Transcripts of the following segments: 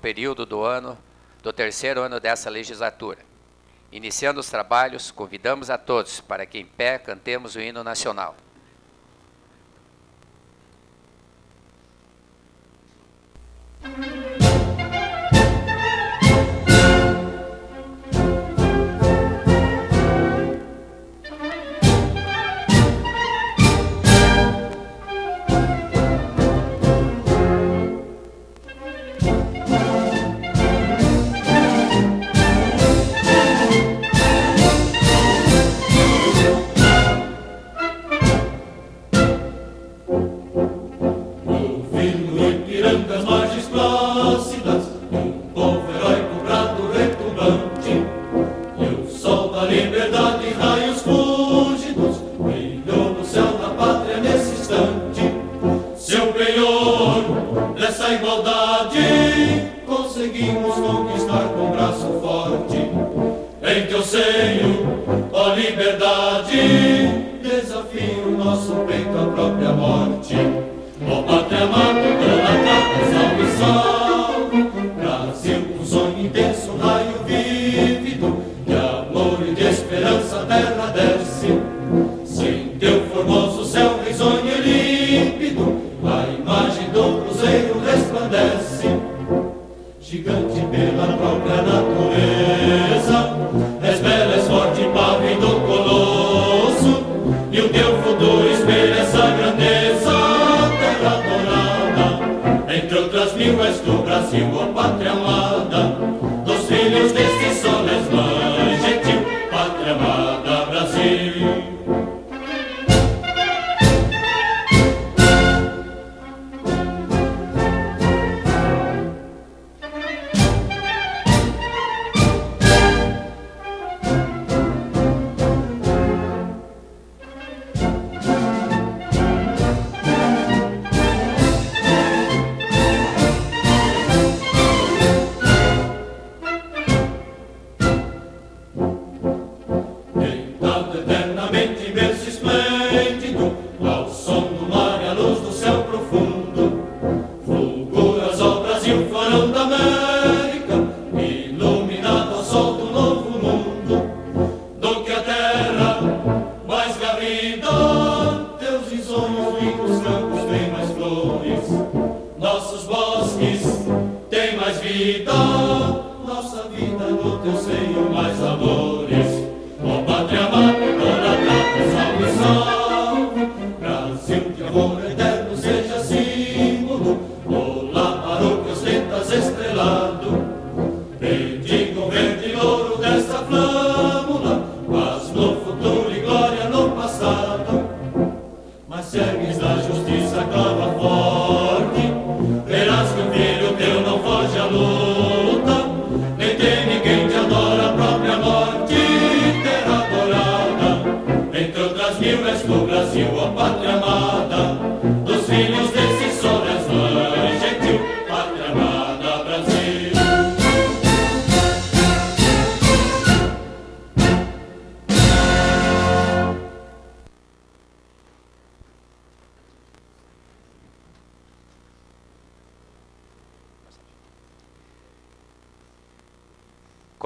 período do terceiro ano dessa legislatura. Iniciando os trabalhos, convidamos a todos para que em pé cantemos o hino nacional.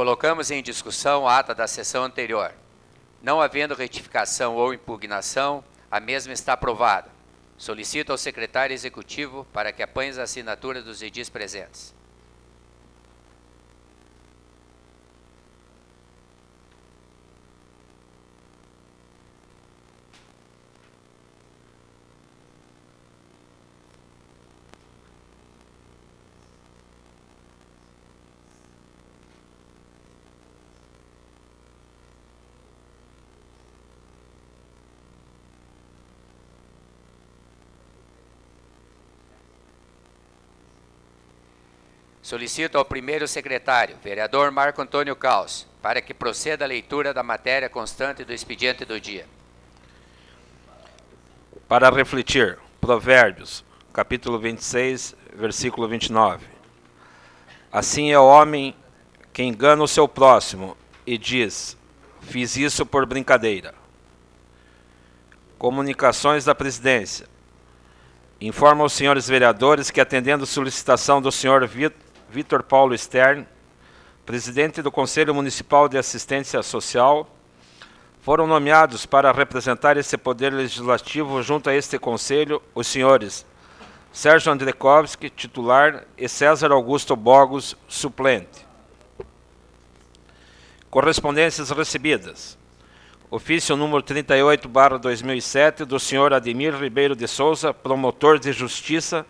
Colocamos em discussão a ata da sessão anterior. Não havendo retificação ou impugnação, a mesma está aprovada. Solicito ao secretário executivo para que apanhe as assinaturas dos edis presentes. Solicito ao primeiro secretário, vereador Marco Antônio Caos, para que proceda a leitura da matéria constante do expediente do dia. Para refletir, Provérbios, capítulo 26, versículo 29. Assim é o homem que engana o seu próximo e diz: fiz isso por brincadeira. Comunicações da presidência. Informa aos senhores vereadores que, atendendo solicitação do senhor Vitor Paulo Stern, presidente do Conselho Municipal de Assistência Social, foram nomeados para representar esse poder legislativo junto a este conselho os senhores Sérgio Andrekovski, titular, e César Augusto Bogos, suplente. Correspondências recebidas. Ofício número 38/2007 do senhor Ademir Ribeiro de Souza, promotor de justiça,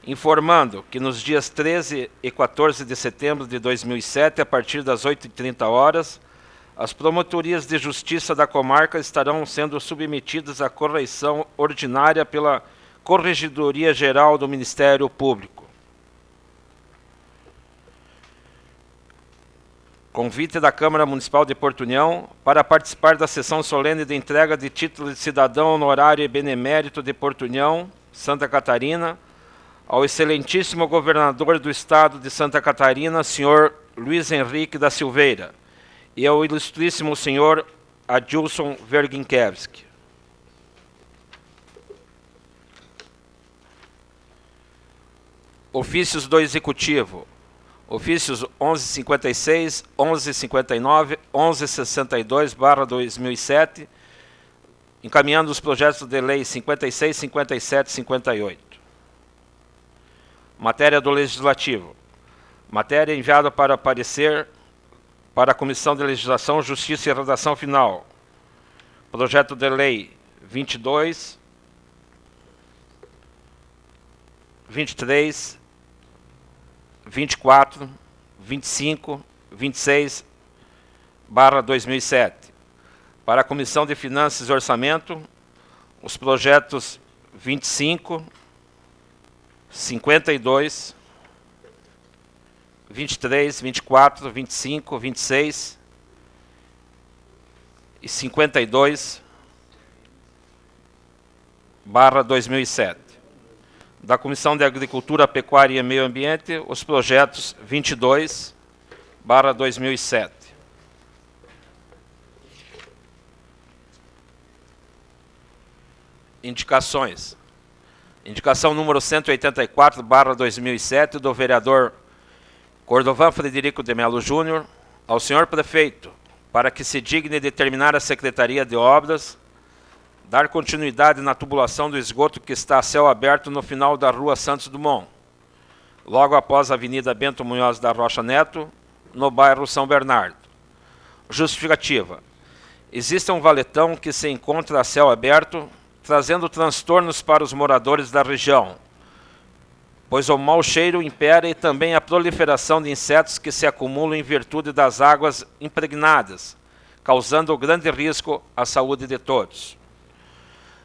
informando que nos dias 13 e 14 de setembro de 2007, a partir das 8h30, as promotorias de justiça da comarca estarão sendo submetidas à correição ordinária pela Corregedoria Geral do Ministério Público. Convite da Câmara Municipal de Porto União para participar da sessão solene de entrega de título de cidadão honorário e benemérito de Porto União, Santa Catarina, ao excelentíssimo governador do estado de Santa Catarina, senhor Luiz Henrique da Silveira, e ao ilustríssimo senhor Adilson Verginkevski. Ofícios do Executivo. Ofícios 1156, 1159, 1162/2007, encaminhando os projetos de lei 56, 57 e 58. Matéria do Legislativo. Matéria enviada para parecer para a Comissão de Legislação, Justiça e Redação Final. Projeto de lei 22, 23, 24, 25, 26/2007. Para a Comissão de Finanças e Orçamento, os projetos 25, 52, 23, 24, 25, 26 e 52/2007. Da Comissão de Agricultura, Pecuária e Meio Ambiente, os projetos 22/2007. Indicações. Indicação número 184/2007 do vereador Cordovan Frederico de Melo Júnior ao senhor prefeito para que se digne determinar a Secretaria de Obras dar continuidade na tubulação do esgoto que está a céu aberto no final da Rua Santos Dumont, logo após a Avenida Bento Munhoz da Rocha Neto, no bairro São Bernardo. Justificativa. Existe um valetão que se encontra a céu aberto, trazendo transtornos para os moradores da região, pois o mau cheiro impera e também a proliferação de insetos que se acumulam em virtude das águas impregnadas, causando grande risco à saúde de todos.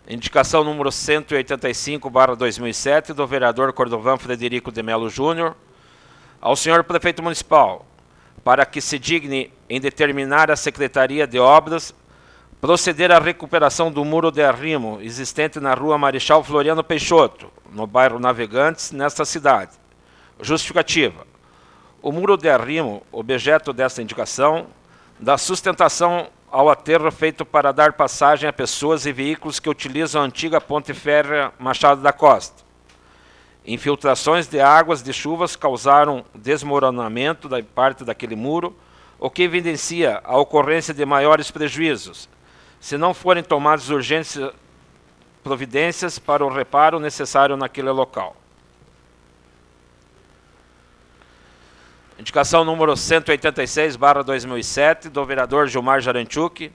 Indicação número 185/2007 do vereador Cordovan Frederico de Melo Júnior ao senhor prefeito municipal para que se digne em determinar a Secretaria de Obras proceder à recuperação do muro de arrimo existente na rua Marechal Floriano Peixoto, no bairro Navegantes, nesta cidade. Justificativa. O muro de arrimo, objeto desta indicação, dá sustentação ao aterro feito para dar passagem a pessoas e veículos que utilizam a antiga ponte férrea Machado da Costa. Infiltrações de águas de chuvas causaram desmoronamento da parte daquele muro, o que evidencia a ocorrência de maiores prejuízos, se não forem tomadas urgentes providências para o reparo necessário naquele local. Indicação número 186/2007 do vereador Gilmar Jaranchuk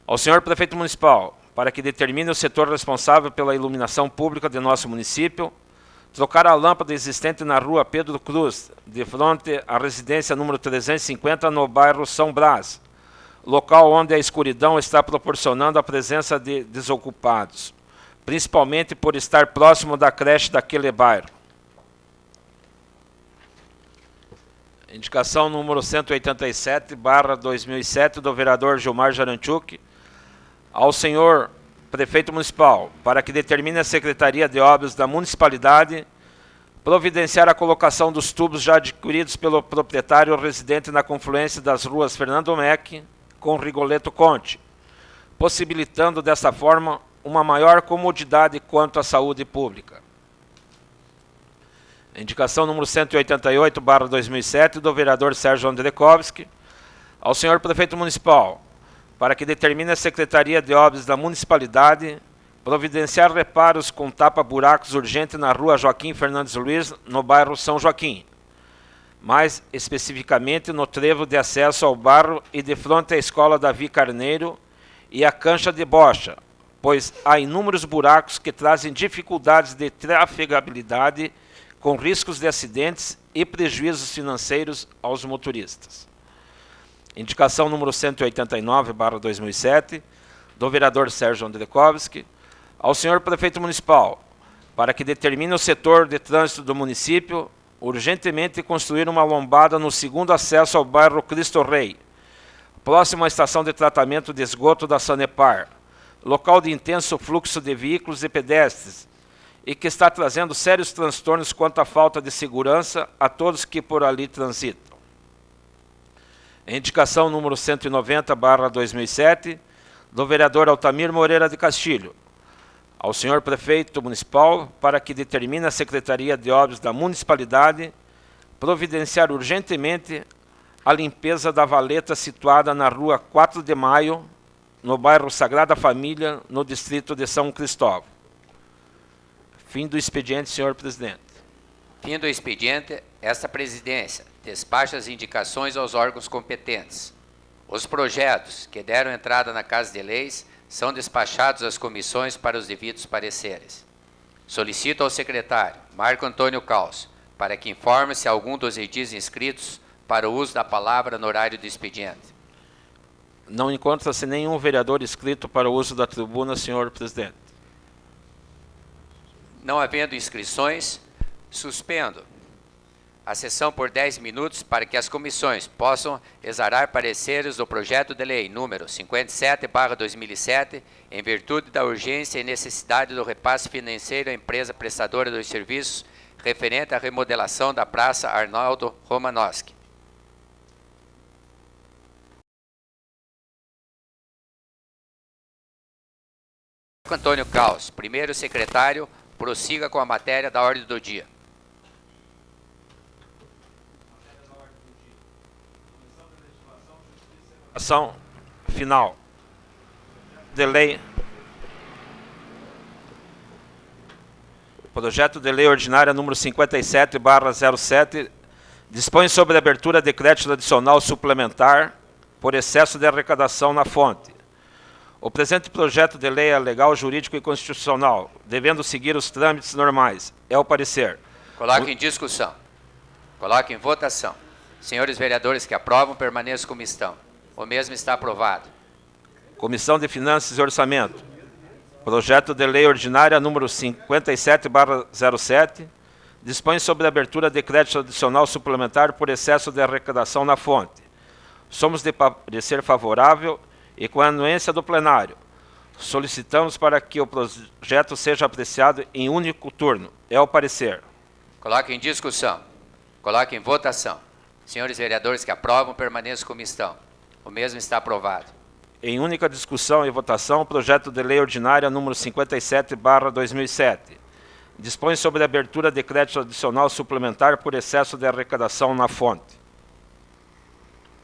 ao senhor prefeito municipal para que determine o setor responsável pela iluminação pública de nosso município trocar a lâmpada existente na rua Pedro Cruz, de frente à residência número 350 no bairro São Brás, local onde a escuridão está proporcionando a presença de desocupados, principalmente por estar próximo da creche daquele bairro. Indicação número 187/2007 do vereador Gilmar Jaranchuk ao senhor prefeito municipal para que determine a Secretaria de Obras da Municipalidade providenciar a colocação dos tubos já adquiridos pelo proprietário residente na confluência das ruas Fernando Mec com Rigoletto Conte, possibilitando desta forma uma maior comodidade quanto à saúde pública. Indicação número 188/2007 do vereador Sérgio Andrekowski ao senhor prefeito municipal, para que determine a Secretaria de Obras da Municipalidade providenciar reparos com tapa-buracos urgente na rua Joaquim Fernandes Luiz, no bairro São Joaquim, mais especificamente no trevo de acesso ao bairro e de frente à escola Davi Carneiro e à cancha de bocha, pois há inúmeros buracos que trazem dificuldades de trafegabilidade com riscos de acidentes e prejuízos financeiros aos motoristas. Indicação número 189/2007, do vereador Sérgio Andrekowski, ao senhor prefeito municipal, para que determine o setor de trânsito do município urgentemente construir uma lombada no segundo acesso ao bairro Cristo Rei, próximo à estação de tratamento de esgoto da Sanepar, local de intenso fluxo de veículos e pedestres, e que está trazendo sérios transtornos quanto à falta de segurança a todos que por ali transitam. Indicação número 190/2007, do vereador Altamir Moreira de Castilho, ao senhor prefeito municipal, para que determine a Secretaria de Obras da Municipalidade providenciar urgentemente a limpeza da valeta situada na rua 4 de Maio, no bairro Sagrada Família, no distrito de São Cristóvão. Fim do expediente, senhor presidente. Fim do expediente, esta presidência despacha as indicações aos órgãos competentes. Os projetos que deram entrada na Casa de Leis são despachados às comissões para os devidos pareceres. Solicito ao secretário Marco Antônio Caos para que informe se algum dos edis inscritos para o uso da palavra no horário do expediente. Não encontra-se nenhum vereador inscrito para o uso da tribuna, senhor presidente. Não havendo inscrições, suspendo a sessão por 10 minutos para que as comissões possam exarar pareceres do projeto de lei número 57/2007, em virtude da urgência e necessidade do repasse financeiro à empresa prestadora dos serviços referente à remodelação da Praça Arnaldo Romanowski. Antônio Caos, primeiro secretário, prossiga com a matéria da ordem do dia. Ação final. De lei. Projeto de lei ordinária número 57/07 dispõe sobre a abertura de crédito adicional suplementar por excesso de arrecadação na fonte. O presente projeto de lei é legal, jurídico e constitucional, devendo seguir os trâmites normais. É o parecer. Coloque em discussão. Coloque em votação. Senhores vereadores que aprovam, permaneçam como estão. O mesmo está aprovado. Comissão de Finanças e Orçamento. Projeto de lei ordinária número 57/07 dispõe sobre a abertura de crédito adicional suplementar por excesso de arrecadação na fonte. Somos de parecer favorável e com a anuência do plenário. Solicitamos para que o projeto seja apreciado em único turno. É o parecer. Coloque em discussão. Coloque em votação. Senhores vereadores que aprovam, permaneçam como estão. O mesmo está aprovado. Em única discussão e votação, o projeto de lei ordinária número 57/2007. Dispõe sobre a abertura de crédito adicional suplementar por excesso de arrecadação na fonte.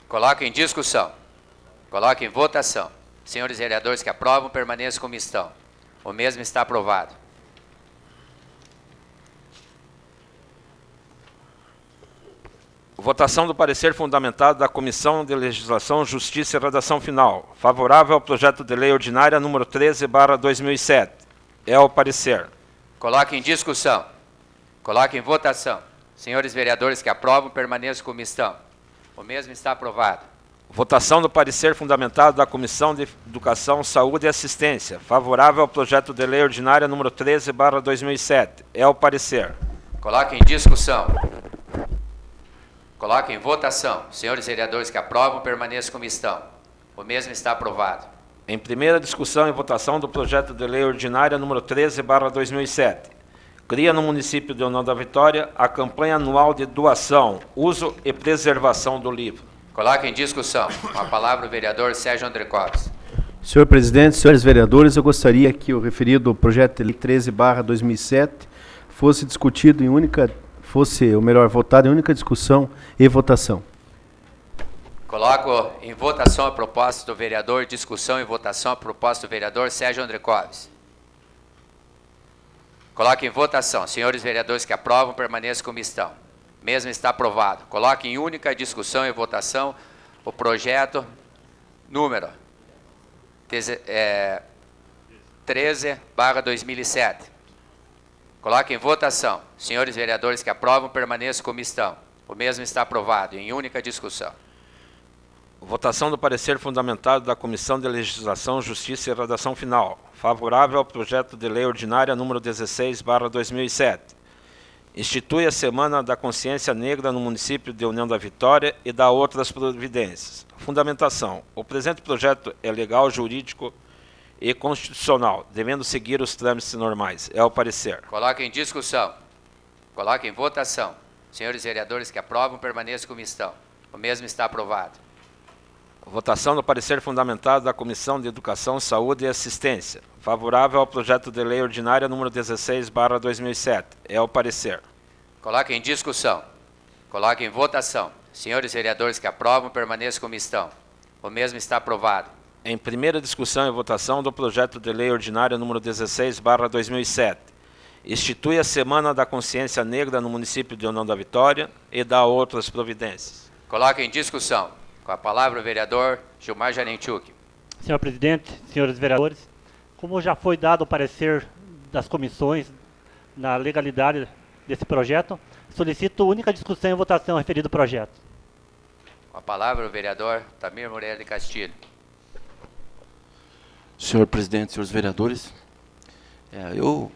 Coloque em discussão. Coloque em votação. Senhores vereadores que aprovam, permaneçam como estão. O mesmo está aprovado. Votação do parecer fundamentado da Comissão de Legislação, Justiça e Redação Final. Favorável ao projeto de lei ordinária número 13/2007. É o parecer. Coloque em discussão. Coloque em votação. Senhores vereadores que aprovam, permaneçam como estão. O mesmo está aprovado. Votação do parecer fundamentado da Comissão de Educação, Saúde e Assistência. Favorável ao projeto de lei ordinária número 13/2007. É o parecer. Coloque em discussão. Coloque em votação. Senhores vereadores que aprovam, permaneçam como estão. O mesmo está aprovado. Em primeira discussão e votação do projeto de lei ordinária número 13/2007. Cria no município de União da Vitória a campanha anual de doação, uso e preservação do livro. Coloque em discussão. Com a palavra o vereador Sérgio Andrekowski. Senhor presidente, senhores vereadores, eu gostaria que o referido projeto de lei 13/2007 fosse discutido em única fosse o melhor votado em única discussão e votação. Coloco em votação a proposta do vereador, discussão e votação a proposta do vereador Sérgio Andrecovs. Coloque em votação. Senhores vereadores que aprovam, permaneçam como estão. Mesmo está aprovado. Coloque em única discussão e votação o projeto número 13/2007. Coloque em votação. Senhores vereadores que aprovam, permaneçam como estão. O mesmo está aprovado em única discussão. Votação do parecer fundamentado da Comissão de Legislação, Justiça e Redação Final. Favorável ao projeto de lei ordinária número 16/2007. Institui a Semana da Consciência Negra no município de União da Vitória e dá outras providências. Fundamentação. O presente projeto é legal, jurídico e constitucional, devendo seguir os trâmites normais. É o parecer. Coloque em discussão. Coloque em votação. Senhores vereadores que aprovam, permaneçam como estão. O mesmo está aprovado. Votação do parecer fundamentado da Comissão de Educação, Saúde e Assistência. Favorável ao projeto de lei ordinária número 16/2007. É o parecer. Coloque em discussão. Coloque em votação. Senhores vereadores que aprovam, permaneçam como estão. O mesmo está aprovado. Em primeira discussão e votação do projeto de lei ordinária número 16/2007. Institui a Semana da Consciência Negra no município de União da Vitória e dá outras providências. Coloque em discussão. Com a palavra o vereador Gilmar Jarenchuk. Senhor presidente, senhores vereadores, como já foi dado o parecer das comissões na legalidade desse projeto, solicito única discussão e votação referido ao projeto. Com a palavra o vereador Tamir Moreira de Castilho. Senhor presidente, senhores vereadores, eu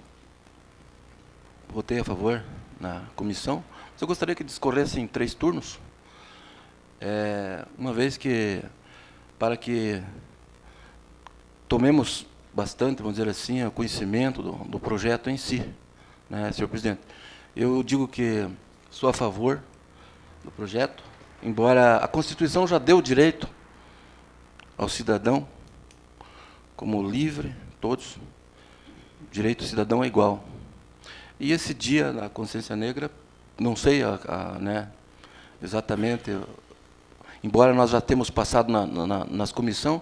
votei a favor na comissão, mas eu gostaria que discorresse em 3 turnos. Uma vez que, para que tomemos bastante, vamos dizer assim, o conhecimento do projeto em si, né, senhor presidente. Eu digo que sou a favor do projeto, embora a Constituição já deu direito ao cidadão como livre, todos, direito do cidadão é igual. E esse dia da consciência negra, não sei né, exatamente, embora nós já temos passado nas comissões,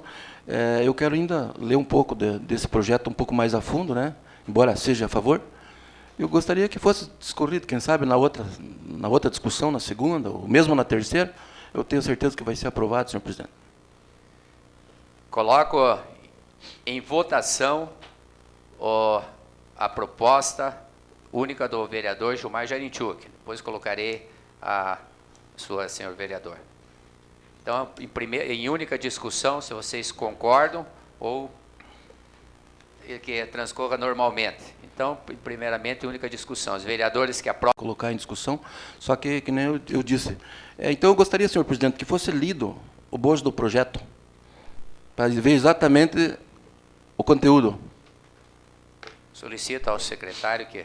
eu quero ainda ler um pouco desse projeto um pouco mais a fundo, né, embora seja a favor. Eu gostaria que fosse discorrido, quem sabe, na outra discussão, na segunda, ou mesmo na terceira. Eu tenho certeza que vai ser aprovado, senhor presidente. Coloco em votação a proposta única do vereador Gilmar Jarenchuk. Depois colocarei a sua, senhor vereador. Então, em única discussão, se vocês concordam ou que transcorra normalmente. Então, primeiramente, única discussão. Os vereadores que aprovam... Colocar em discussão, só que nem eu disse. Então, eu gostaria, senhor presidente, que fosse lido o bojo do projeto, para ver exatamente o conteúdo. Solicito ao secretário que...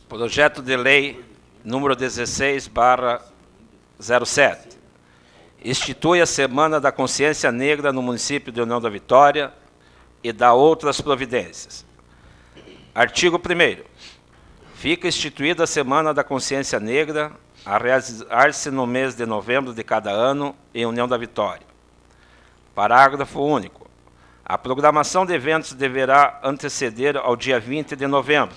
Projeto de lei número 16/07. Institui a Semana da Consciência Negra no município de União da Vitória e dá outras providências. Artigo 1º. Fica instituída a Semana da Consciência Negra a realizar-se no mês de novembro de cada ano em União da Vitória. Parágrafo único. A programação de eventos deverá anteceder ao dia 20 de novembro,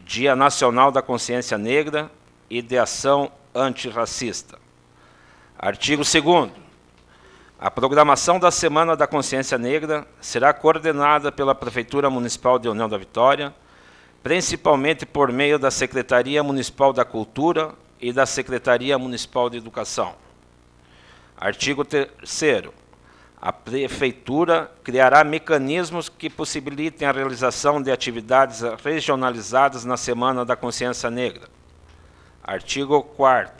Dia Nacional da Consciência Negra e de Ação Antirracista. Artigo 2º. A programação da Semana da Consciência Negra será coordenada pela Prefeitura Municipal de União da Vitória, principalmente por meio da Secretaria Municipal da Cultura e da Secretaria Municipal de Educação. Artigo 3º. A Prefeitura criará mecanismos que possibilitem a realização de atividades regionalizadas na Semana da Consciência Negra. Artigo 4º.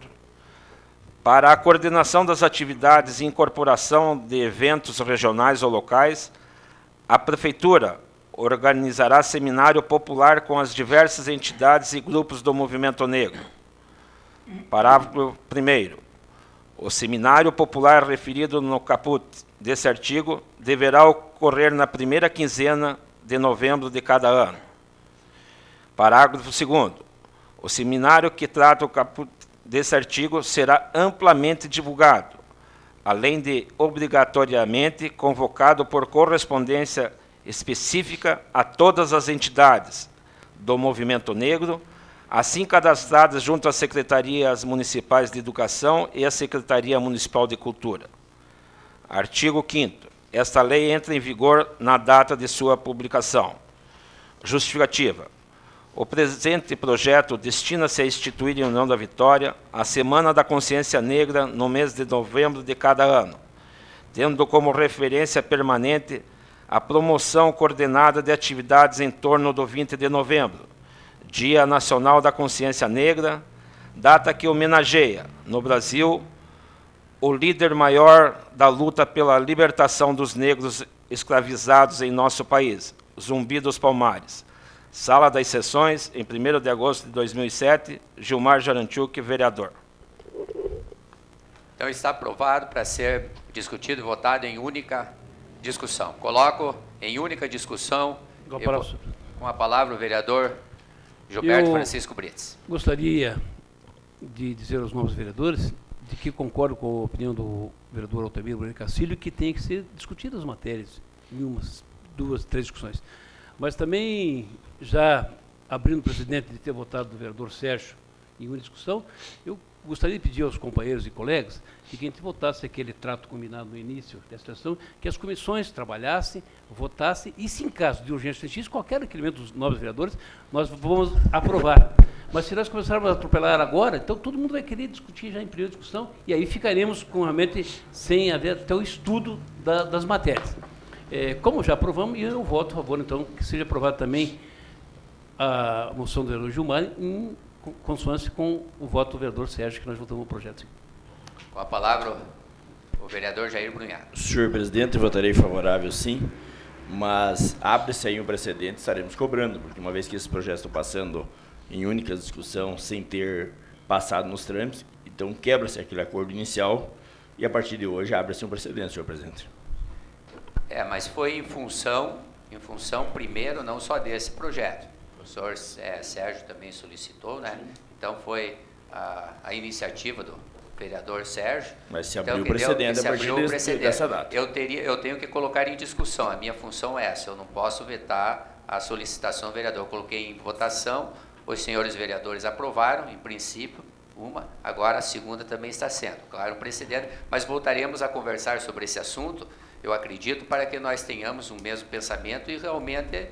Para a coordenação das atividades e incorporação de eventos regionais ou locais, a Prefeitura organizará seminário popular com as diversas entidades e grupos do movimento negro. Parágrafo 1º. O seminário popular referido no caput desse artigo deverá ocorrer na primeira quinzena de novembro de cada ano. Parágrafo 2º. O seminário que trata o caput desse artigo será amplamente divulgado, além de obrigatoriamente convocado por correspondência específica a todas as entidades do movimento negro, assim cadastradas junto às secretarias municipais de educação e à Secretaria Municipal de Cultura. Artigo 5º. Esta lei entra em vigor na data de sua publicação. Justificativa. O presente projeto destina-se a instituir em União da Vitória a Semana da Consciência Negra no mês de novembro de cada ano, tendo como referência permanente a promoção coordenada de atividades em torno do 20 de novembro, Dia Nacional da Consciência Negra, data que homenageia, no Brasil, o líder maior da luta pela libertação dos negros escravizados em nosso país, Zumbi dos Palmares. Sala das Sessões, em 1º de agosto de 2007, Gilmar Jaranchuk, vereador. Então está aprovado para ser discutido e votado em única discussão. Coloco em única discussão, com a palavra o vereador Gilberto Francisco Brits. Gostaria de dizer aos novos vereadores de que concordo com a opinião do vereador Altamiro Bueno Castilho, que tem que ser discutidas as matérias em umas, 2, 3 discussões. Mas também, já abrindo o precedente de ter votado do vereador Sérgio em uma discussão, eu gostaria de pedir aos companheiros e colegas que a gente votasse aquele trato combinado no início desta sessão, que as comissões trabalhassem, votassem, e se em caso de urgência justiça, qualquer requerimento dos novos vereadores, nós vamos aprovar. Mas se nós começarmos a atropelar agora, então todo mundo vai querer discutir já em primeira discussão, e aí ficaremos com, realmente sem haver até o estudo das matérias. Como já aprovamos, eu voto a favor, então, que seja aprovada também a moção do vereador Gilmar em consonância com o voto do vereador Sérgio, que nós votamos o projeto. Com a palavra, o vereador Jair Brunhato. Senhor presidente, votarei favorável, sim, mas abre-se aí um precedente, estaremos cobrando, porque uma vez que esses projetos estão passando em única discussão, sem ter passado nos trâmites, então quebra-se aquele acordo inicial e, a partir de hoje, abre-se um precedente, senhor presidente. Mas foi em função primeiro, não só desse projeto. O professor Sérgio também solicitou, né? Então foi a iniciativa do vereador Sérgio. Mas se abriu o precedente a partir dessa data. Eu tenho que colocar em discussão, a minha função é essa, eu não posso vetar a solicitação do vereador. Eu coloquei em votação, os senhores vereadores aprovaram, em princípio, agora a segunda também está sendo, claro, um precedente, mas voltaremos a conversar sobre esse assunto, eu acredito, para que nós tenhamos o mesmo pensamento e realmente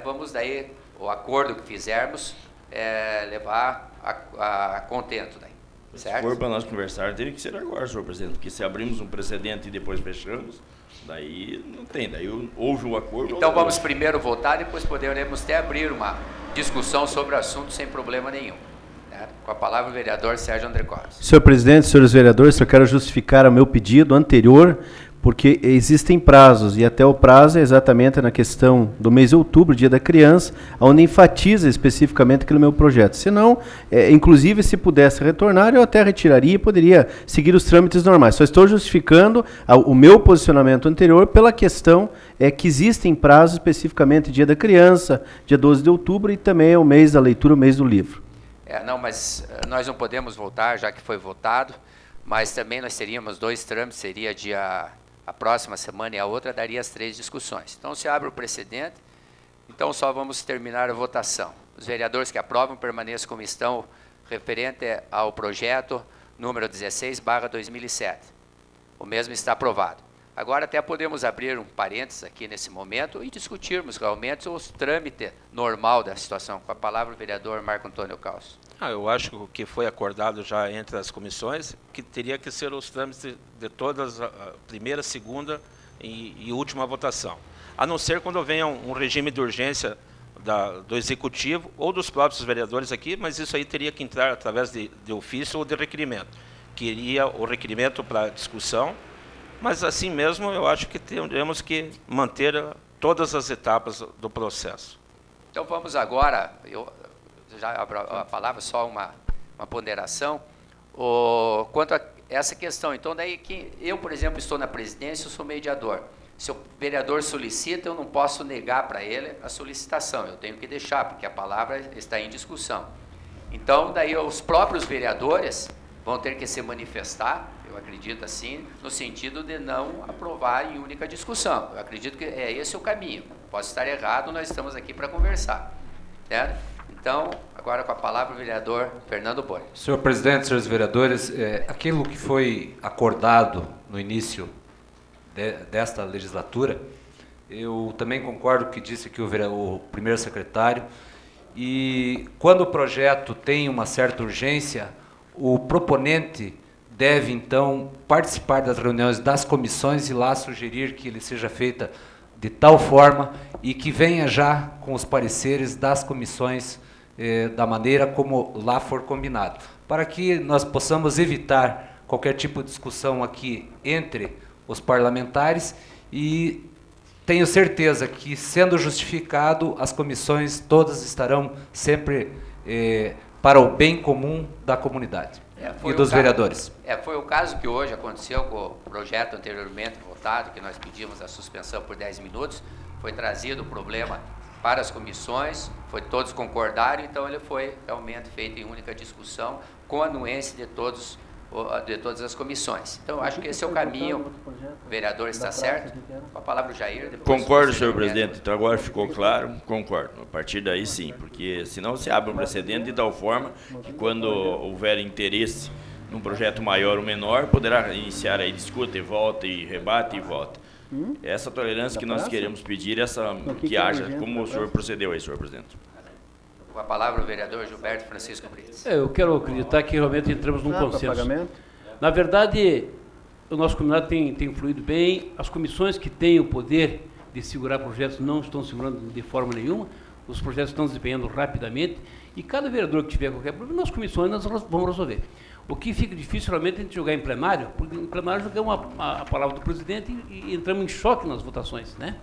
vamos daí, o acordo que fizermos, levar a contento daí. Certo? Se for para nós conversar, teria que ser agora, senhor presidente, porque se abrimos um precedente e depois fechamos, daí não tem, daí houve um acordo. Então vamos primeiro votar, depois poderemos até abrir uma discussão sobre o assunto sem problema nenhum. Né? Com a palavra o vereador Sérgio André Costa. Senhor presidente, senhores vereadores, eu quero justificar o meu pedido anterior, porque existem prazos, e até o prazo é exatamente na questão do mês de outubro, Dia da Criança, onde enfatiza especificamente aquele meu projeto. Se não, inclusive, se pudesse retornar, eu até retiraria e poderia seguir os trâmites normais. Só estou justificando o meu posicionamento anterior pela questão que existem prazos, especificamente Dia da Criança, dia 12 de outubro, e também é o mês da leitura, o mês do livro. Não, mas nós não podemos voltar, já que foi votado, mas também nós teríamos 2 trâmites, seria a próxima semana e a outra daria as 3 discussões. Então, se abre o precedente, então só vamos terminar a votação. Os vereadores que aprovam permaneçam como estão, referente ao projeto número 16/2007. O mesmo está aprovado. Agora até podemos abrir um parênteses aqui nesse momento e discutirmos realmente o trâmite normal da situação. Com a palavra o vereador Marco Antônio Caos. Eu acho que o que foi acordado já entre as comissões, que teria que ser os trâmites de todas, a primeira, segunda e última votação. A não ser quando venha um regime de urgência do Executivo ou dos próprios vereadores aqui, mas isso aí teria que entrar através de ofício ou de requerimento. Queria o requerimento para discussão, mas assim mesmo eu acho que temos que manter todas as etapas do processo. Então vamos agora, eu já abro a palavra, só uma ponderação, quanto a essa questão. Então daí que eu, por exemplo, estou na presidência, eu sou mediador. Se o vereador solicita, eu não posso negar para ele a solicitação, eu tenho que deixar, porque a palavra está em discussão. Então daí os próprios vereadores vão ter que se manifestar, eu acredito assim, no sentido de não aprovar em única discussão. Eu acredito que é esse o caminho. Posso estar errado, nós estamos aqui para conversar. Certo? Então, agora com a palavra o vereador Fernando Boni. Senhor presidente, senhores vereadores, aquilo que foi acordado no início desta legislatura, eu também concordo com o que disse aqui o primeiro secretário, e quando o projeto tem uma certa urgência, o proponente deve, então, participar das reuniões das comissões e lá sugerir que ele seja feita de tal forma e que venha já com os pareceres das comissões da maneira como lá for combinado, para que nós possamos evitar qualquer tipo de discussão aqui entre os parlamentares e tenho certeza que, sendo justificado, as comissões todas estarão sempre para o bem comum da comunidade e dos vereadores. Foi o caso que hoje aconteceu com o projeto anteriormente votado, que nós pedimos a suspensão por 10 minutos, foi trazido o problema para as comissões, todos concordaram, então ele foi realmente feito em única discussão, com a anuência de todas as comissões. Então, eu acho que esse é o caminho. O vereador está certo? Com a palavra o Jair. Concordo, senhor presidente. Então, agora ficou claro? Concordo. A partir daí, sim, porque senão se abre um precedente de tal forma que, quando houver interesse num projeto maior ou menor, poderá iniciar aí discuta e volta, e rebate e volta. Essa tolerância que nós queremos pedir, que haja, como o senhor procedeu aí, senhor presidente. Com a palavra o vereador Gilberto Francisco Brits. Eu quero acreditar que realmente entramos num consenso. Na verdade, o nosso comunidade tem fluído bem, as comissões que têm o poder de segurar projetos não estão segurando de forma nenhuma, os projetos estão desempenhando rapidamente, e cada vereador que tiver qualquer problema, nas comissões nós vamos resolver. O que fica difícil realmente é a gente jogar em plenário, porque em plenário jogamos a palavra do presidente e entramos em choque nas votações, né?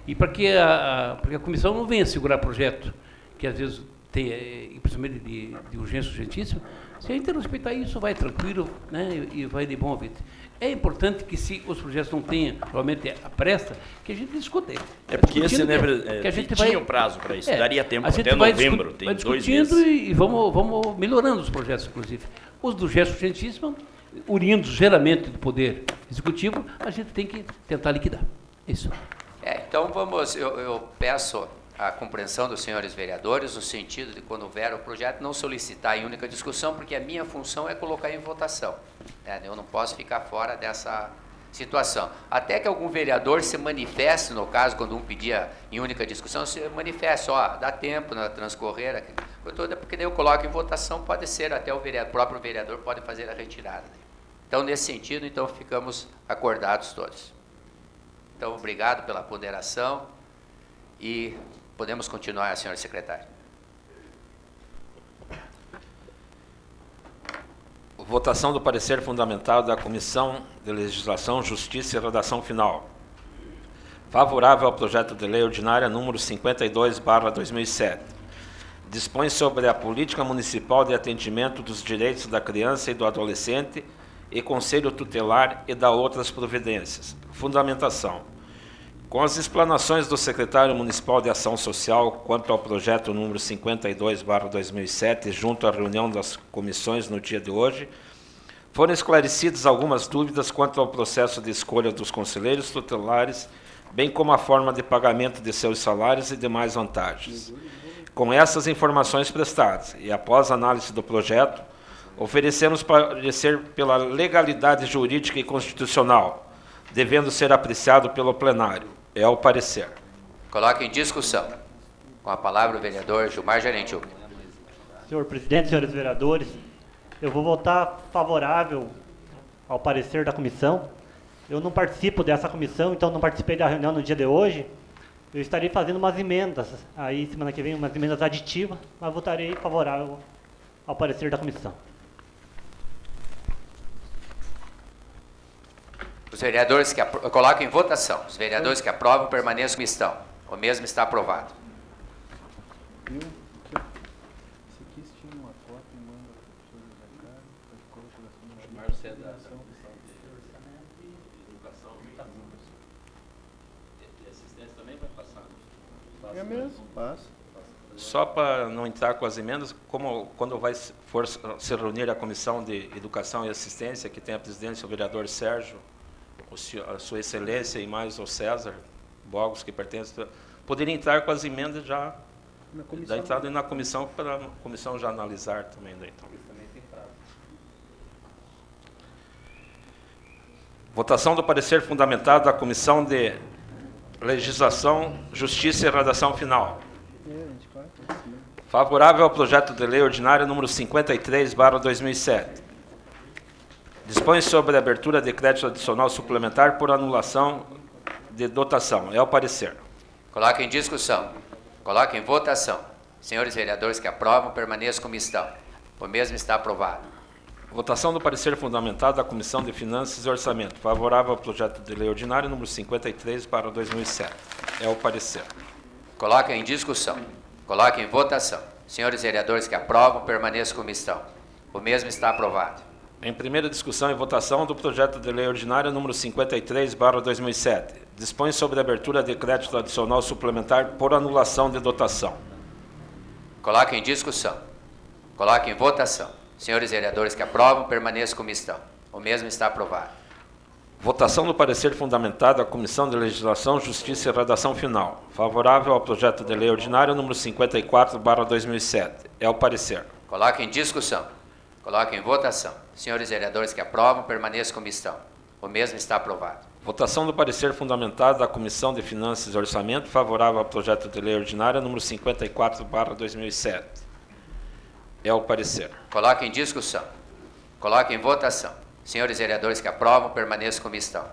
E porque a comissão não venha segurar projeto, que às vezes tem, principalmente de urgência urgentíssima, se a gente respeitar isso, vai tranquilo, né, e vai de bom ouvido. É importante que, se os projetos não tenham realmente a pressa, que a gente discute. Porque esse que a gente tinha um prazo para isso, daria tempo até novembro, tem 2 meses. E vamos melhorando os projetos, inclusive. Os do gesto urgentíssimo, oriundos geralmente do Poder Executivo, a gente tem que tentar liquidar. Isso. Então eu peço a compreensão dos senhores vereadores, no sentido de, quando houver o projeto, não solicitar em única discussão, porque a minha função é colocar em votação. Eu não posso ficar fora dessa situação. Até que algum vereador se manifeste, no caso, quando um pedia em única discussão, se manifeste, dá tempo na transcorrer, porque daí eu coloco em votação, pode ser até o próprio vereador pode fazer a retirada. Então, nesse sentido, ficamos acordados todos. Então, obrigado pela ponderação e podemos continuar, senhor secretário. Votação do parecer fundamental da Comissão de Legislação, Justiça e Redação Final. Favorável ao projeto de lei ordinária número 52/2007. Dispõe sobre a política municipal de atendimento dos direitos da criança e do adolescente e conselho tutelar e dá outras providências. Fundamentação. Com as explanações do secretário municipal de Ação Social quanto ao projeto número 52/2007, junto à reunião das comissões no dia de hoje, foram esclarecidas algumas dúvidas quanto ao processo de escolha dos conselheiros tutelares, bem como a forma de pagamento de seus salários e demais vantagens. Com essas informações prestadas e após análise do projeto, oferecemos parecer pela legalidade jurídica e constitucional, devendo ser apreciado pelo plenário. É o parecer. Coloque em discussão. Com a palavra o vereador Gilmar Gerentiuk. Senhor presidente, senhores vereadores, eu vou votar favorável ao parecer da comissão. Eu não participo dessa comissão, então não participei da reunião no dia de hoje. Eu estarei fazendo umas emendas, aí semana que vem, umas emendas aditivas, mas votarei favorável ao parecer da comissão. Os vereadores que eu coloco em votação. Os vereadores que aprovam permaneçam como estão. O mesmo está aprovado. É mesmo, passa. Só para não entrar com as emendas, como quando for se reunir a Comissão de Educação e Assistência, que tem a presidência o vereador Sérgio, a Sua Excelência e mais o César Bogos, que pertence, poderia entrar com as emendas já da entrada na comissão, para a comissão já analisar também. Daí, então. Votação do parecer fundamentado da Comissão de Legislação, Justiça e Redação Final. Favorável ao projeto de lei ordinário número 53/2007. Dispõe sobre a abertura de crédito adicional suplementar por anulação de dotação. É o parecer. Coloque em discussão. Coloque em votação. Senhores vereadores que aprovam, permaneçam como estão. O mesmo está aprovado. Votação do parecer fundamentado da Comissão de Finanças e Orçamento. Favorável ao projeto de lei ordinário número 53/2007. É o parecer. Coloque em discussão. Coloque em votação. Senhores vereadores que aprovam, permaneçam como estão. O mesmo está aprovado. Em primeira discussão e votação do projeto de lei ordinário número 53/2007. Dispõe sobre a abertura de crédito adicional suplementar por anulação de dotação. Coloque em discussão. Coloque em votação. Senhores vereadores que aprovam, permaneçam como estão. O mesmo está aprovado. Votação do parecer fundamentado da Comissão de Legislação, Justiça e Redação Final. Favorável ao projeto de lei ordinário número 54/2007. É o parecer. Coloque em discussão. Coloque em votação. Senhores vereadores que aprovam, permaneçam como estão. O mesmo está aprovado. Votação do parecer fundamentado da Comissão de Finanças e Orçamento, favorável ao projeto de lei ordinário número 54/2007. É o parecer. Coloque em discussão. Coloque em votação. Senhores vereadores que aprovam, permaneçam como estão.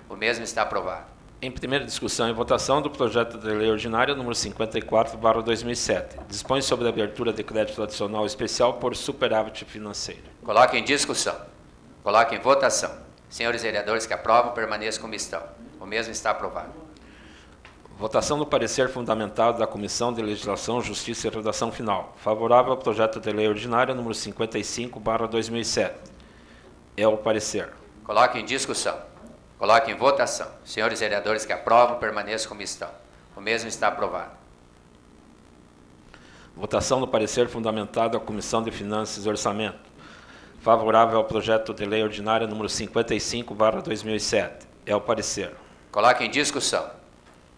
O mesmo está aprovado. Em primeira discussão e votação do projeto de lei ordinário número 54/2007. Dispõe sobre a abertura de crédito adicional especial por superávit financeiro. Coloque em discussão. Coloque em votação. Senhores vereadores que aprovam, permaneçam como estão. O mesmo está aprovado. Votação do parecer fundamentado da Comissão de Legislação, Justiça e Redação Final. Favorável ao projeto de lei ordinário número 55/2007. É o parecer. Coloque em discussão. Coloque em votação. Senhores vereadores que aprovam, permaneçam como estão. O mesmo está aprovado. Votação do parecer fundamentado da Comissão de Finanças e Orçamento. Favorável ao projeto de lei ordinário número 55/2007. É o parecer. Coloque em discussão.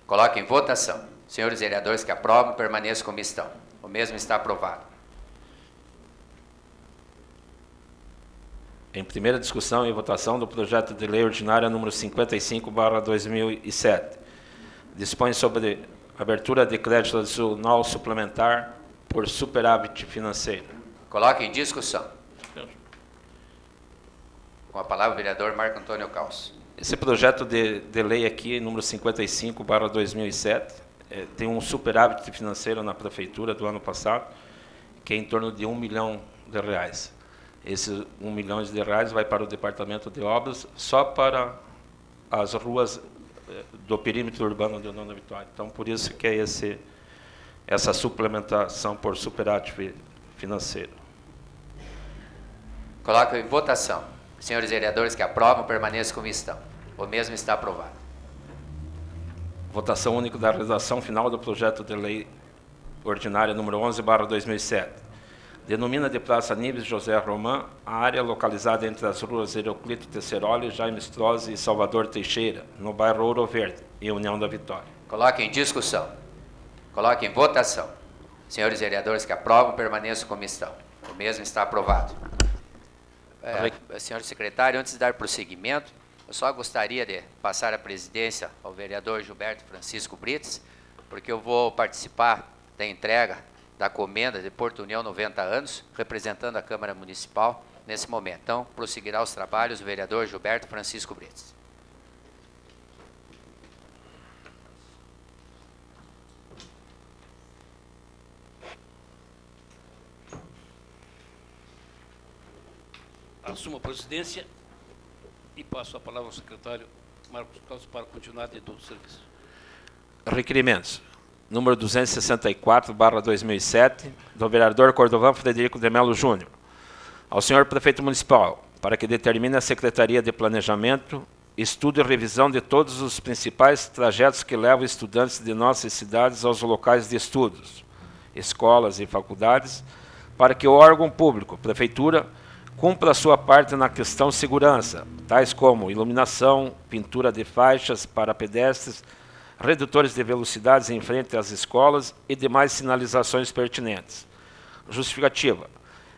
Coloque em votação. Senhores vereadores que aprovam, permaneçam como estão. O mesmo está aprovado. Em primeira discussão e votação do projeto de lei ordinária número 55/2007. Dispõe sobre abertura de crédito adicional suplementar por superávit financeiro. Coloque em discussão. Com a palavra o vereador Marco Antônio Caos. Esse projeto de lei aqui, número 55/2007, tem um superávit financeiro na prefeitura do ano passado, que é em torno de R$1 milhão. Esse R$1 milhão vai para o Departamento de Obras, só para as ruas do perímetro urbano de Dona Vitória. Então, por isso que é essa suplementação por superávit financeiro. Coloco em votação. Senhores vereadores que aprovam, permaneçam como estão. O mesmo está aprovado. Votação única da redação final do projeto de lei ordinária número 11/2007. Denomina de Praça Nives José Román a área localizada entre as ruas Heroclito Tesseroli, Jaime Strozzi e Salvador Teixeira, no bairro Ouro Verde, em União da Vitória. Coloque em discussão. Coloque em votação. Senhores vereadores que aprovam, permaneçam como estão. O mesmo está aprovado. Senhor secretário, antes de dar prosseguimento, eu só gostaria de passar a presidência ao vereador Gilberto Francisco Brites, porque eu vou participar da entrega da comenda de Porto União 90 anos, representando a Câmara Municipal nesse momento. Então, prosseguirá os trabalhos o vereador Gilberto Francisco Brites. Assumo a presidência e passo a palavra ao secretário Marcos Costa para continuar dentro do serviço. Requerimentos. Número 264/2007, do vereador Cordovan Frederico de Melo Júnior. Ao senhor prefeito municipal, para que determine a Secretaria de Planejamento, estudo e revisão de todos os principais trajetos que levam estudantes de nossas cidades aos locais de estudos, escolas e faculdades, para que o órgão público, prefeitura, cumpra a sua parte na questão segurança, tais como iluminação, pintura de faixas para pedestres, redutores de velocidades em frente às escolas e demais sinalizações pertinentes. Justificativa.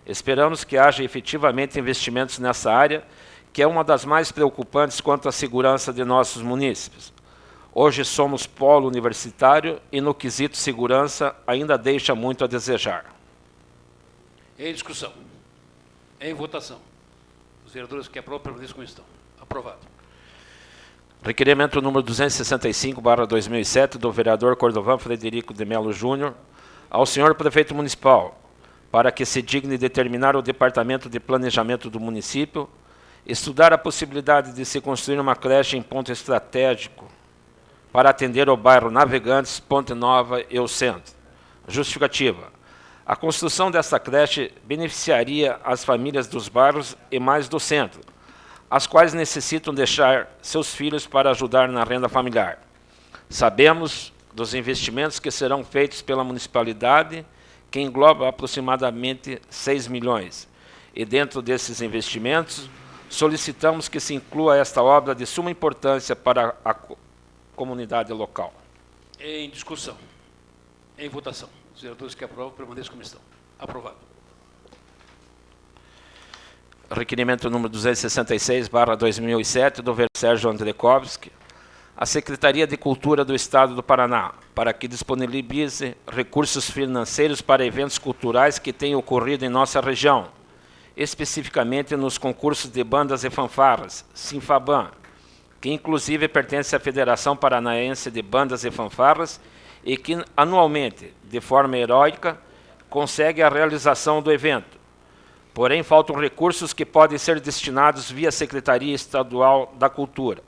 Esperamos que haja efetivamente investimentos nessa área, que é uma das mais preocupantes quanto à segurança de nossos munícipes. Hoje somos polo universitário e, no quesito segurança, ainda deixa muito a desejar. Em discussão. Em votação. Os vereadores que aprovam permaneçam como estão. Aprovado. Requerimento número 265/2007, do vereador Cordovan Frederico de Melo Júnior, ao senhor prefeito municipal, para que se digne determinar o Departamento de Planejamento do município, estudar a possibilidade de se construir uma creche em ponto estratégico para atender o bairro Navegantes, Ponte Nova e o centro. Justificativa. A construção desta creche beneficiaria as famílias dos bairros e mais do centro, as quais necessitam deixar seus filhos para ajudar na renda familiar. Sabemos dos investimentos que serão feitos pela municipalidade, que engloba aproximadamente 6 milhões. E dentro desses investimentos, solicitamos que se inclua esta obra de suma importância para a comunidade local. Em discussão. Em votação. Os vereadores que aprovam permaneçam como estão. Aprovado. Requerimento número 266/2007, do vereador Sérgio Andrekovski, a Secretaria de Cultura do Estado do Paraná, para que disponibilize recursos financeiros para eventos culturais que tenham ocorrido em nossa região, especificamente nos concursos de bandas e fanfarras, Sinfaban, que inclusive pertence à Federação Paranaense de Bandas e Fanfarras e que anualmente, de forma heróica, consegue a realização do evento. Porém, faltam recursos que podem ser destinados via Secretaria Estadual da Cultura.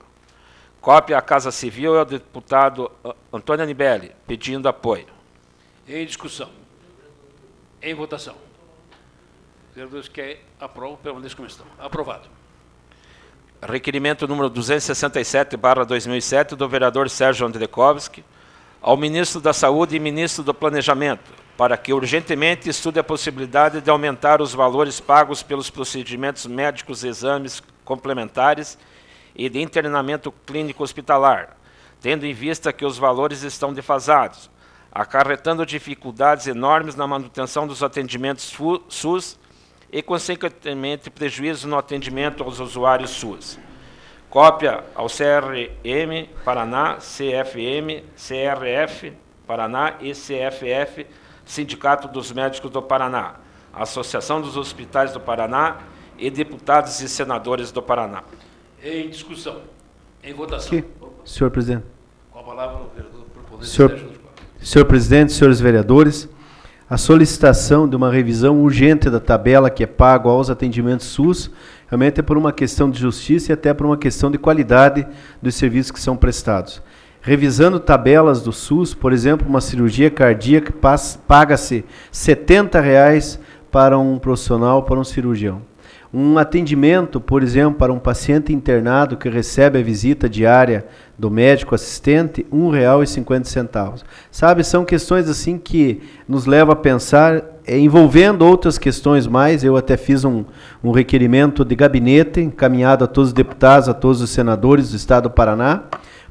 Cópia à Casa Civil e ao deputado Antônio Anibelli, pedindo apoio. Em discussão. Em votação. Os vereadores que aprovam permaneçam como estão. Aprovado. Requerimento número 267/2007, do vereador Sérgio Andrekovski, ao ministro da Saúde e ministro do Planejamento, para que urgentemente estude a possibilidade de aumentar os valores pagos pelos procedimentos médicos e exames complementares e de internamento clínico hospitalar, tendo em vista que os valores estão defasados, acarretando dificuldades enormes na manutenção dos atendimentos SUS e, consequentemente, prejuízo no atendimento aos usuários SUS. Cópia ao CRM Paraná, CFM, CRF Paraná e CFF, Sindicato dos Médicos do Paraná, Associação dos Hospitais do Paraná e deputados e senadores do Paraná. Em discussão. Em votação. Aqui, senhor presidente. Com a palavra o vereador proponente. Senhor presidente, senhores vereadores, a solicitação de uma revisão urgente da tabela que é pago aos atendimentos SUS, realmente é por uma questão de justiça e até por uma questão de qualidade dos serviços que são prestados. Revisando tabelas do SUS, por exemplo, uma cirurgia cardíaca paga-se R$ 70 para um profissional, para um cirurgião. Um atendimento, por exemplo, para um paciente internado que recebe a visita diária do médico assistente, R$ 1,50. Sabe, são questões assim que nos levam a pensar, envolvendo outras questões mais. Eu até fiz um requerimento de gabinete encaminhado a todos os deputados, a todos os senadores do Estado do Paraná,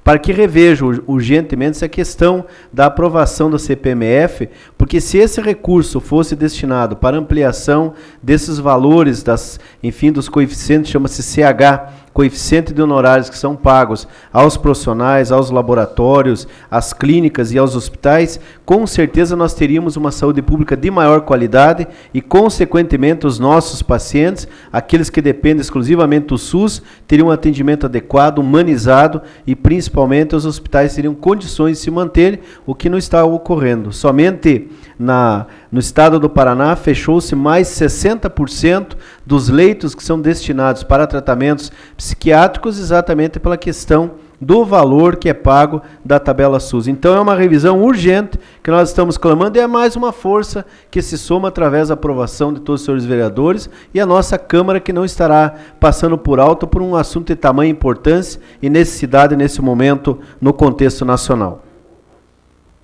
para que revejam urgentemente essa questão da aprovação da CPMF, porque se esse recurso fosse destinado para ampliação desses valores, dos coeficientes, chama-se CH, coeficiente de honorários que são pagos aos profissionais, aos laboratórios, às clínicas e aos hospitais, com certeza nós teríamos uma saúde pública de maior qualidade e, consequentemente, os nossos pacientes, aqueles que dependem exclusivamente do SUS, teriam um atendimento adequado, humanizado e, principalmente, os hospitais teriam condições de se manter, o que não está ocorrendo. Somente no estado do Paraná, fechou-se mais 60% dos leitos que são destinados para tratamentos psiquiátricos, exatamente pela questão do valor que é pago da tabela SUS. Então é uma revisão urgente que nós estamos clamando e é mais uma força que se soma através da aprovação de todos os senhores vereadores e a nossa Câmara, que não estará passando por alto por um assunto de tamanha importância e necessidade nesse momento no contexto nacional.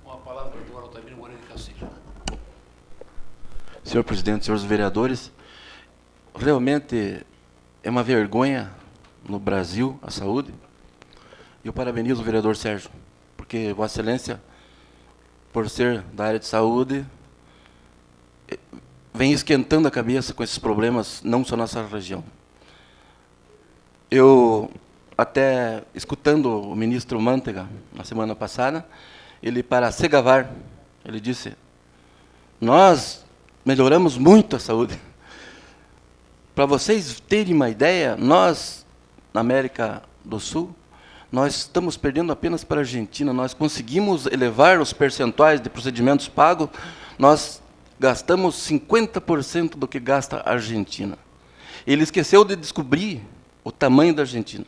Com a palavra do Altamiro Moreira de Castilho. Senhor presidente, senhores vereadores, realmente é uma vergonha no Brasil a saúde. Eu parabenizo o vereador Sérgio, porque Vossa Excelência, por ser da área de saúde, vem esquentando a cabeça com esses problemas, não só na nossa região. Eu, até escutando o ministro Mantega, na semana passada, ele, para se gabar, ele disse, nós melhoramos muito a saúde. Para vocês terem uma ideia, nós, na América do Sul, nós estamos perdendo apenas para a Argentina. Nós conseguimos elevar os percentuais de procedimentos pagos, nós gastamos 50% do que gasta a Argentina. Ele esqueceu de descobrir o tamanho da Argentina.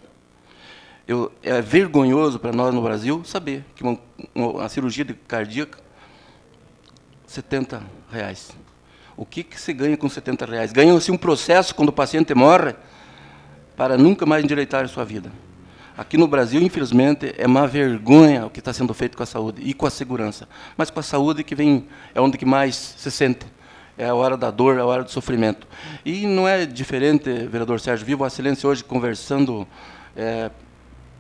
É vergonhoso para nós no Brasil saber que uma cirurgia cardíaca, R$70. O que se ganha com R$70? Ganha-se um processo quando o paciente morre para nunca mais endireitar a sua vida. Aqui no Brasil, infelizmente, é uma vergonha o que está sendo feito com a saúde e com a segurança. Mas com a saúde que vem, é onde que mais se sente. É a hora da dor, é a hora do sofrimento. E não é diferente, vereador Sérgio, vi Vossa Excelência hoje conversando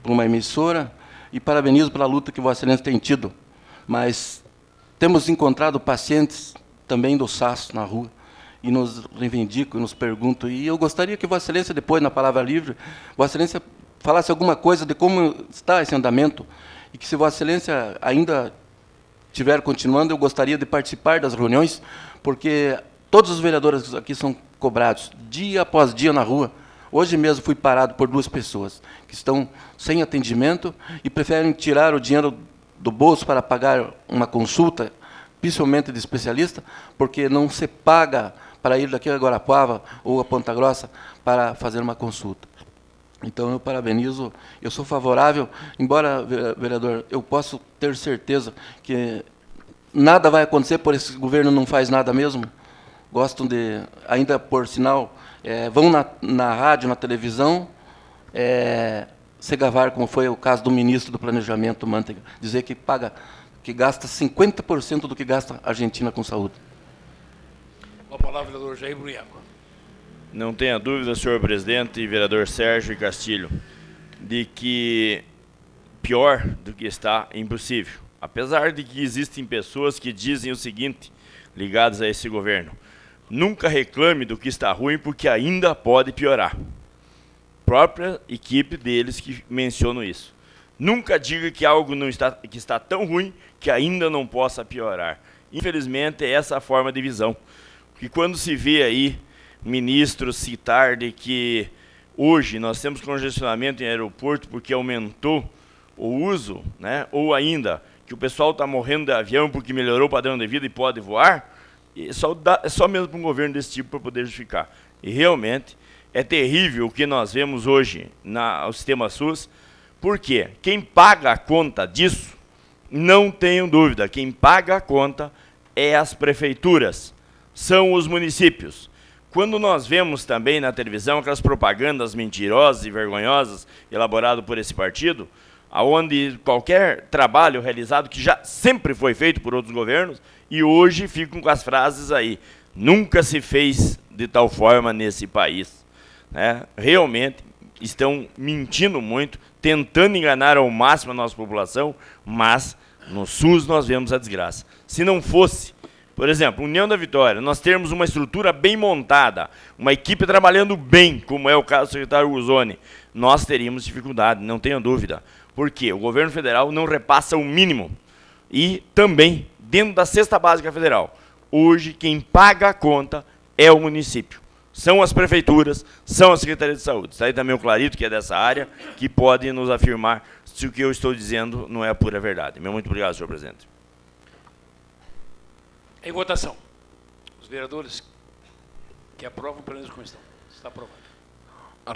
por uma emissora, e parabenizo pela luta que Vossa Excelência tem tido. Mas temos encontrado pacientes também do SAS na rua, e nos reivindicam, nos perguntam, e eu gostaria que Vossa Excelência, depois, na Palavra Livre, Vossa Excelência falasse alguma coisa de como está esse andamento, e que se Vossa Excelência ainda estiver continuando, eu gostaria de participar das reuniões, porque todos os vereadores aqui são cobrados, dia após dia na rua. Hoje mesmo fui parado por 2 pessoas que estão sem atendimento e preferem tirar o dinheiro do bolso para pagar uma consulta, principalmente de especialista, porque não se paga para ir daqui a Guarapuava ou a Ponta Grossa para fazer uma consulta. Então, eu parabenizo, eu sou favorável, embora, vereador, eu posso ter certeza que nada vai acontecer, por esse governo não faz nada mesmo. Gostam de, ainda por sinal, vão na rádio, na televisão, se gavar, como foi o caso do ministro do Planejamento, Mantega, dizer que gasta 50% do que gasta a Argentina com saúde. Com a palavra, vereador Jair Brunhaco. Não tenha dúvida, senhor presidente e vereador Sérgio e Castilho, de que pior do que está é impossível. Apesar de que existem pessoas que dizem o seguinte, ligadas a esse governo: nunca reclame do que está ruim, porque ainda pode piorar. Própria equipe deles que mencionam isso. Nunca diga que algo não está, que está tão ruim que ainda não possa piorar. Infelizmente, é essa a forma de visão. Porque quando se vê aí ministros citar de que hoje nós temos congestionamento em aeroporto porque aumentou o uso, né? Ou ainda que o pessoal está morrendo de avião porque melhorou o padrão de vida e pode voar, é só mesmo para um governo desse tipo para poder justificar. E realmente é terrível o que nós vemos hoje no sistema SUS, porque quem paga a conta disso, não tenham dúvida, quem paga a conta é as prefeituras, são os municípios. Quando nós vemos também na televisão aquelas propagandas mentirosas e vergonhosas elaboradas por esse partido, onde qualquer trabalho realizado, que já sempre foi feito por outros governos, e hoje ficam com as frases aí, nunca se fez de tal forma nesse país. Né? Realmente estão mentindo muito, tentando enganar ao máximo a nossa população, mas no SUS nós vemos a desgraça. Se não fosse, por exemplo, União da Vitória, nós termos uma estrutura bem montada, uma equipe trabalhando bem, como é o caso do secretário Guzoni, nós teríamos dificuldade, não tenha dúvida. Por quê? O governo federal não repassa o mínimo. E também, dentro da cesta básica federal, hoje quem paga a conta é o município. São as prefeituras, são as secretarias de saúde. Está aí também o Clarito, que é dessa área, que pode nos afirmar se o que eu estou dizendo não é a pura verdade. Muito obrigado, senhor presidente. Em votação. Os vereadores que aprovam, permaneçam como estão. Está aprovado.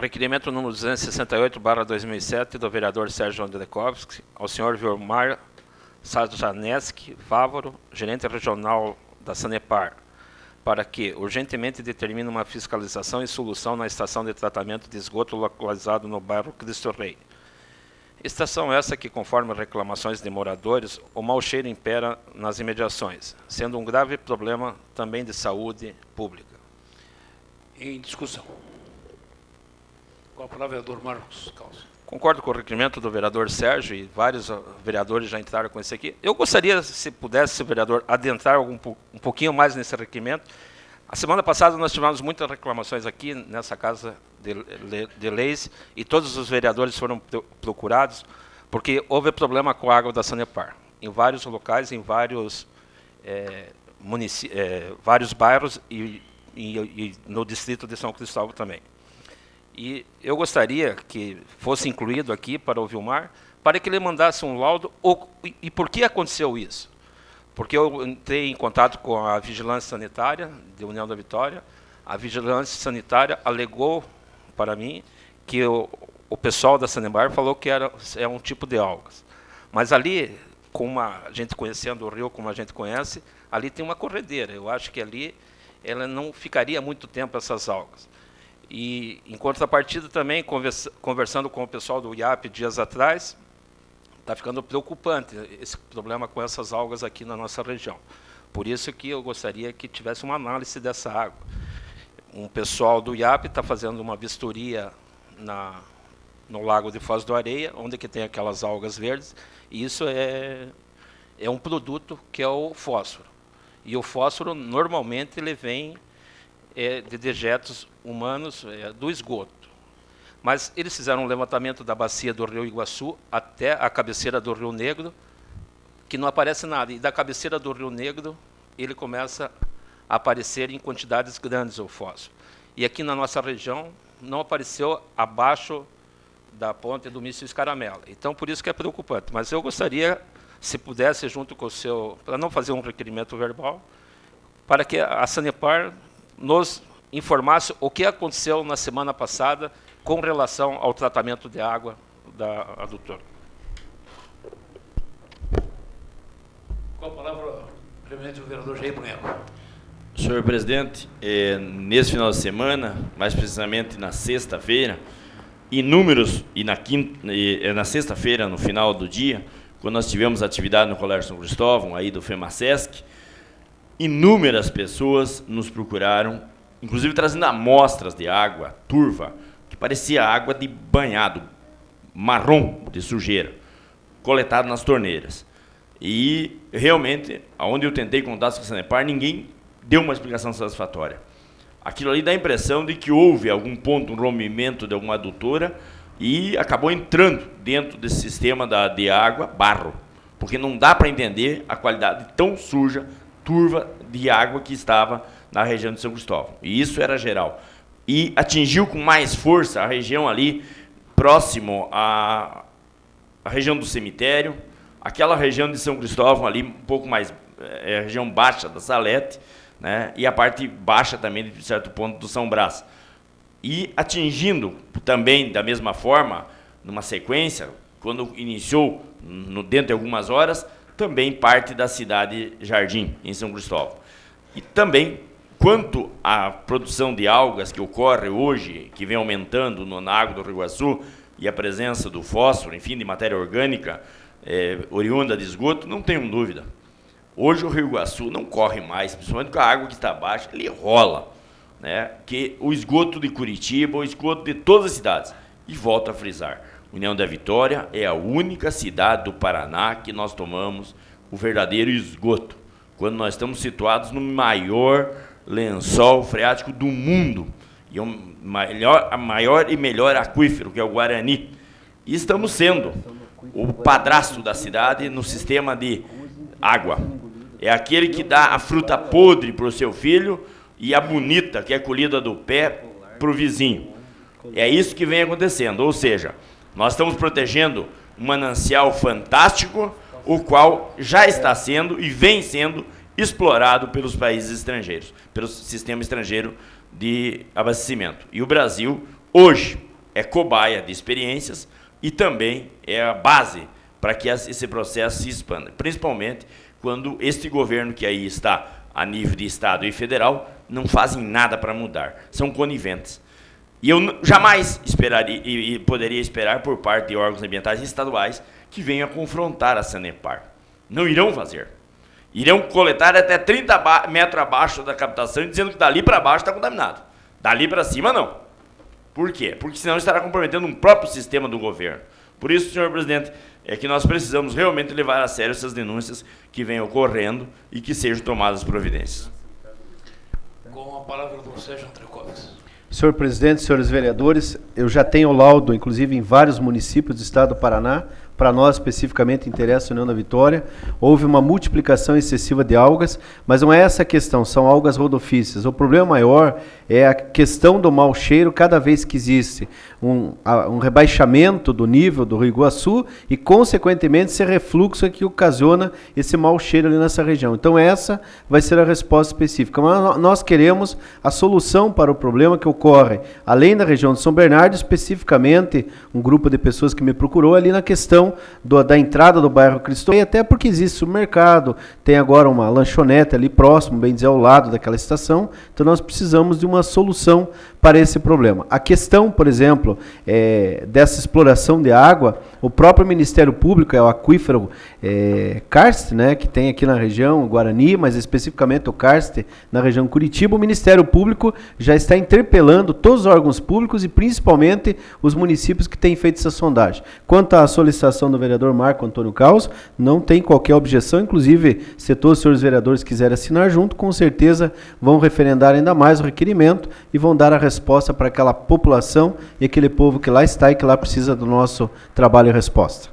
Requerimento número 268/2007 do vereador Sérgio Andrekovski ao senhor Vilmar Sarjaneski Fávoro, gerente regional da Sanepar, para que urgentemente determine uma fiscalização e solução na estação de tratamento de esgoto localizado no bairro Cristo Rei. Estação essa que, conforme reclamações de moradores, o mau cheiro impera nas imediações, sendo um grave problema também de saúde pública. Em discussão. Com a palavra, vereador Marcos Causa. Concordo com o requerimento do vereador Sérgio, e vários vereadores já entraram com esse aqui. Eu gostaria, se pudesse, vereador, adentrar um pouquinho mais nesse requerimento. A semana passada nós tivemos muitas reclamações aqui nessa Casa de Leis, e todos os vereadores foram procurados, porque houve problema com a água da Sanepar, em vários locais, em vários, vários bairros e no distrito de São Cristóvão também. E eu gostaria que fosse incluído aqui para o Vilmar, para que ele mandasse um laudo. E por que aconteceu isso? Porque eu entrei em contato com a Vigilância Sanitária de União da Vitória. A Vigilância Sanitária alegou para mim que o pessoal da Sanepar falou que é um tipo de algas. Mas ali, como a gente conhecendo o rio como a gente conhece, ali tem uma corredeira. Eu acho que ali ela não ficaria muito tempo essas algas. E, em contrapartida, também, conversando com o pessoal do IAP dias atrás, está ficando preocupante esse problema com essas algas aqui na nossa região. Por isso que eu gostaria que tivesse uma análise dessa água. Um pessoal do IAP está fazendo uma vistoria no Lago de Foz do Areia, onde que tem aquelas algas verdes, e isso é um produto que é o fósforo. E o fósforo, normalmente, ele vem de dejetos humanos do esgoto. Mas eles fizeram um levantamento da bacia do Rio Iguaçu até a cabeceira do Rio Negro, que não aparece nada. E da cabeceira do Rio Negro, ele começa a aparecer em quantidades grandes o fósforo. E aqui na nossa região, não apareceu abaixo da ponte do míssil Escaramela. Então, por isso que é preocupante. Mas eu gostaria, se pudesse, junto com o seu, para não fazer um requerimento verbal, para que a Sanepar nos informasse o que aconteceu na semana passada com relação ao tratamento de água da adutora. Com a palavra, primeiramente, o vereador Jair Bueno. Senhor presidente, nesse final de semana, mais precisamente na sexta-feira, na sexta-feira, no final do dia, quando nós tivemos atividade no Colégio São Cristóvão, aí do FEMASESC, inúmeras pessoas nos procuraram, inclusive trazendo amostras de água turva, que parecia água de banhado, marrom de sujeira, coletado nas torneiras. E, realmente, onde eu tentei contato com a Sanepar, ninguém deu uma explicação satisfatória. Aquilo ali dá a impressão de que houve algum ponto, um rompimento de alguma adutora, e acabou entrando dentro desse sistema de água, barro, porque não dá para entender a qualidade tão suja, turva de água que estava na região de São Cristóvão. E isso era geral. E atingiu com mais força a região ali, próximo à região do cemitério, aquela região de São Cristóvão ali, um pouco mais, a região baixa da Salete, né, e a parte baixa também, de certo ponto, do São Brás. E atingindo também, da mesma forma, numa sequência, quando iniciou, dentro de algumas horas, também parte da cidade Jardim, em São Cristóvão. E também, quanto à produção de algas que ocorre hoje, que vem aumentando na água do Rio Iguaçu, e a presença do fósforo, enfim, de matéria orgânica oriunda de esgoto, não tenho dúvida. Hoje o Rio Iguaçu não corre mais, principalmente com a água que está baixa, ele rola, né? Que o esgoto de Curitiba, o esgoto de todas as cidades. E volto a frisar, União da Vitória é a única cidade do Paraná que nós tomamos o verdadeiro esgoto, quando nós estamos situados no maior lençol freático do mundo, e a maior e melhor aquífero, que é o Guarani. E estamos sendo o padrasto da cidade no sistema de água. É aquele que dá a fruta podre para o seu filho e a bonita, que é colhida do pé, para o vizinho. É isso que vem acontecendo, ou seja, nós estamos protegendo um manancial fantástico, o qual já está sendo e vem sendo explorado pelos países estrangeiros, pelo sistema estrangeiro de abastecimento. E o Brasil, hoje, é cobaia de experiências e também é a base para que esse processo se expanda, principalmente quando este governo que aí está, a nível de Estado e federal, não fazem nada para mudar, são coniventes. E eu jamais esperaria e poderia esperar por parte de órgãos ambientais estaduais que venham a confrontar a Sanepar. Não irão fazer. Irão coletar até 30 metros abaixo da captação, dizendo que dali para baixo está contaminado. Dali para cima, não. Por quê? Porque senão estará comprometendo um próprio sistema do governo. Por isso, senhor presidente, é que nós precisamos realmente levar a sério essas denúncias que vêm ocorrendo e que sejam tomadas providências. Com a palavra do Sérgio Andrecovski. Senhor presidente, senhores vereadores, eu já tenho laudo, inclusive em vários municípios do estado do Paraná. Para nós, especificamente, interessa a União da Vitória. Houve uma multiplicação excessiva de algas, mas não é essa a questão, são algas rodofícias. O problema maior é a questão do mau cheiro cada vez que existe um rebaixamento do nível do Rio Iguaçu e, consequentemente, esse refluxo que ocasiona esse mau cheiro ali nessa região. Então, essa vai ser a resposta específica. Mas nós queremos a solução para o problema que ocorre, além da região de São Bernardo, especificamente, um grupo de pessoas que me procurou ali na questão da entrada do bairro Cristo, e até porque existe supermercado, tem agora uma lanchonete ali próximo, bem dizer, ao lado daquela estação, então nós precisamos de uma solução para esse problema. A questão, por exemplo, dessa exploração de água, o próprio Ministério Público, é o aquífero Karst, né, que tem aqui na região Guarani, mas especificamente o Karst na região Curitiba, o Ministério Público já está interpelando todos os órgãos públicos e principalmente os municípios que têm feito essa sondagem. Quanto à solicitação do vereador Marco Antônio Caos, não tem qualquer objeção, inclusive, se todos os senhores vereadores quiserem assinar junto, com certeza vão referendar ainda mais o requerimento e vão dar a resposta para aquela população e aquele povo que lá está e que lá precisa do nosso trabalho e resposta.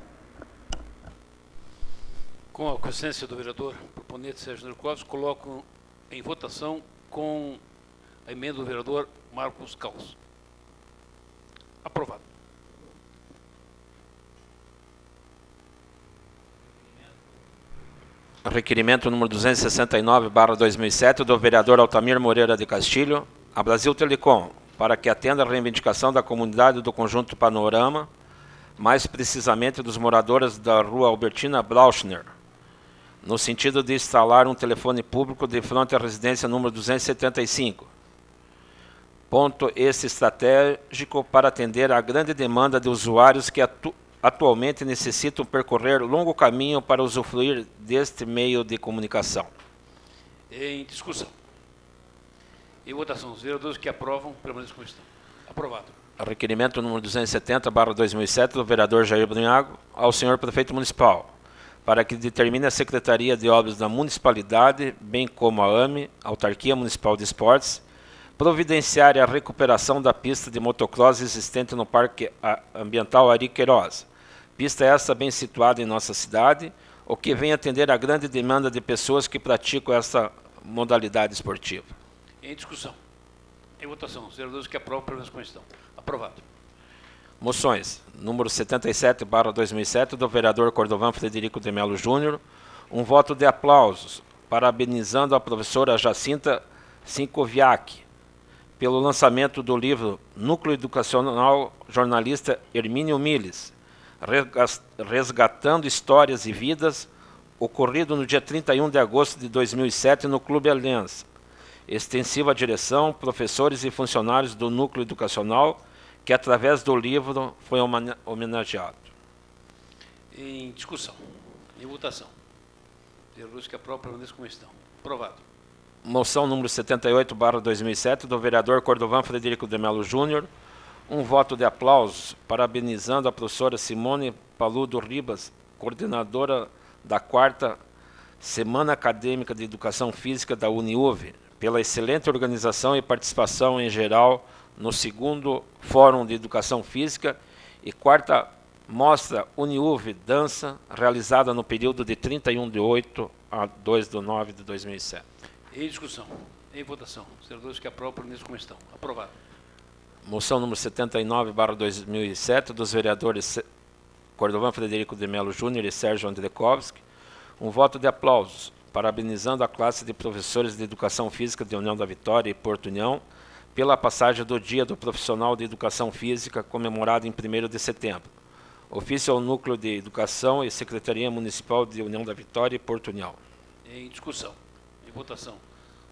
Com a aquiescência do vereador proponente Sérgio Andrecovski, coloco em votação com a emenda do vereador Marcos Caos. Aprovado. Requerimento número 269/2007 do vereador Altamir Moreira de Castilho a Brasil Telecom, para que atenda a reivindicação da comunidade do Conjunto Panorama, mais precisamente dos moradores da rua Albertina Blauschner, no sentido de instalar um telefone público de frente à residência número 275. Ponto esse estratégico para atender à grande demanda de usuários que atualmente necessitam percorrer longo caminho para usufruir deste meio de comunicação. Em discussão. Em votação, os vereadores que aprovam, permaneçam como estão. Aprovado. Requerimento número 270/2007 do vereador Jair Brunhago ao senhor prefeito municipal, para que determine a Secretaria de Obras da Municipalidade, bem como a AME, Autarquia Municipal de Esportes, providenciar a recuperação da pista de motocross existente no Parque Ambiental Ari Queiroz. Pista essa bem situada em nossa cidade, o que vem atender a grande demanda de pessoas que praticam essa modalidade esportiva. Em discussão. Em votação, os vereadores que aprovam, permaneçam como estão. Aprovado. Moções. Número 77/2007 do vereador Cordovan Frederico de Melo Júnior. Um voto de aplausos, parabenizando a professora Jacinta Sincoviak pelo lançamento do livro Núcleo Educacional Jornalista Hermínio Miles, Resgatando Histórias e Vidas, ocorrido no dia 31 de agosto de 2007 no Clube Aliança. Extensiva direção, professores e funcionários do Núcleo Educacional, que através do livro foi homenageado. Em discussão. Em votação. Vereadores que aprovam, permaneçam como estão. Aprovado. Moção número 78/2007 do vereador Cordovan Frederico de Melo Júnior. Um voto de aplausos, parabenizando a professora Simone Paludo Ribas, coordenadora da 4ª Semana Acadêmica de Educação Física da Uniuv, pela excelente organização e participação em geral no 2º Fórum de Educação Física e 4ª Mostra Uniuv Dança, realizada no período de 31 de 8 a 2 de 9 de 2007. Em discussão. Em votação. Os vereadores que aprovam, permaneçam como estão. Aprovado. Moção número 79/2007 dos vereadores Cordovan Frederico de Melo Júnior e Sérgio Andrecovski. Um voto de aplausos, parabenizando a classe de professores de Educação Física de União da Vitória e Porto União pela passagem do Dia do Profissional de Educação Física, comemorado em 1º de setembro. Ofício ao Núcleo de Educação e Secretaria Municipal de União da Vitória e Porto União. Em discussão, em votação.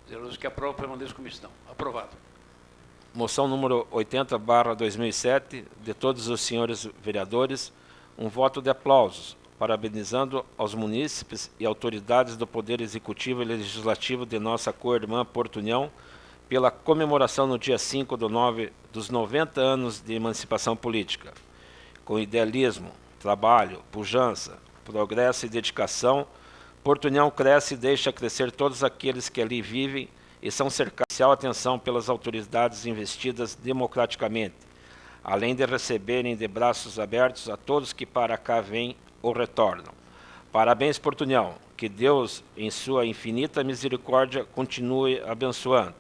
Os vereadores que aprovam permaneçam como estão. Aprovado. Moção número 80/2007, de todos os senhores vereadores, um voto de aplausos, parabenizando aos munícipes e autoridades do Poder Executivo e Legislativo de nossa co-irmã Porto União pela comemoração no dia 5/9 dos 90 anos de emancipação política. Com idealismo, trabalho, pujança, progresso e dedicação, Porto União cresce e deixa crescer todos aqueles que ali vivem e são cercados de especial atenção pelas autoridades investidas democraticamente, além de receberem de braços abertos a todos que para cá vêm ou retornam. Parabéns, Porto União, que Deus, em sua infinita misericórdia, continue abençoando.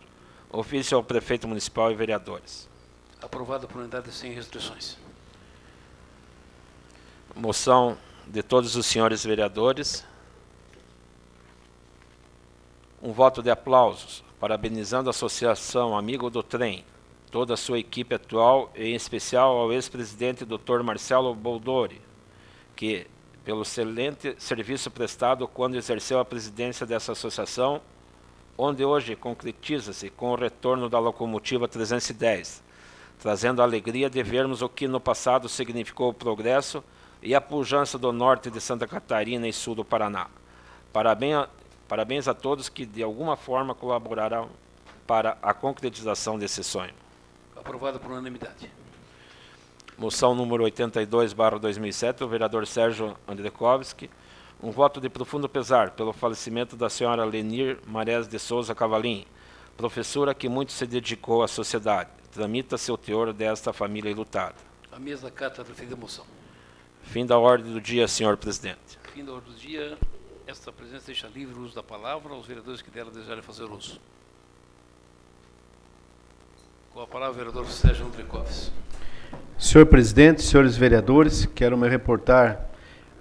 Ofício ao Prefeito Municipal e vereadores. Aprovado por unanimidade sem restrições. Moção de todos os senhores vereadores. Um voto de aplausos, parabenizando a Associação Amigo do Trem, toda a sua equipe atual e em especial ao ex-presidente Dr. Marcelo Boldori, que, pelo excelente serviço prestado quando exerceu a presidência dessa associação, onde hoje concretiza-se com o retorno da locomotiva 310, trazendo a alegria de vermos o que no passado significou o progresso e a pujança do norte de Santa Catarina e sul do Paraná. Parabéns a todos que de alguma forma colaborarão para a concretização desse sonho. Aprovado por unanimidade. Moção número 82/2007, o vereador Sérgio Andrekovski, um voto de profundo pesar pelo falecimento da senhora Lenir Marés de Souza Cavalim, professora que muito se dedicou à sociedade. Tramita-se o teor desta família enlutada. A mesa cata a referida moção. Fim da ordem do dia, senhor presidente. Fim da ordem do dia. Esta presidência deixa livre o uso da palavra aos vereadores que dela desejarem fazer uso. Com a palavra, o vereador Sérgio Andrekovski. Senhor presidente, senhores vereadores, quero me reportar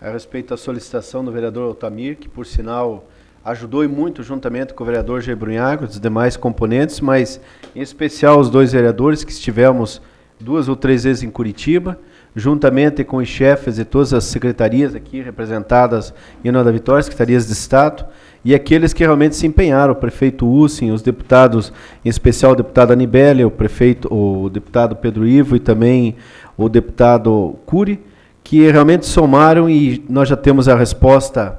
a respeito da solicitação do vereador Altamir, que, por sinal, ajudou e muito juntamente com o vereador Gebrunhago, os demais componentes, mas em especial os dois vereadores que estivemos 2 ou 3 vezes em Curitiba, juntamente com os chefes de todas as secretarias aqui representadas em União da Vitória, secretarias de Estado, e aqueles que realmente se empenharam, o prefeito Ussin, os deputados, em especial o deputado Anibele, o deputado Pedro Ivo e também o deputado Cury, que realmente somaram e nós já temos a resposta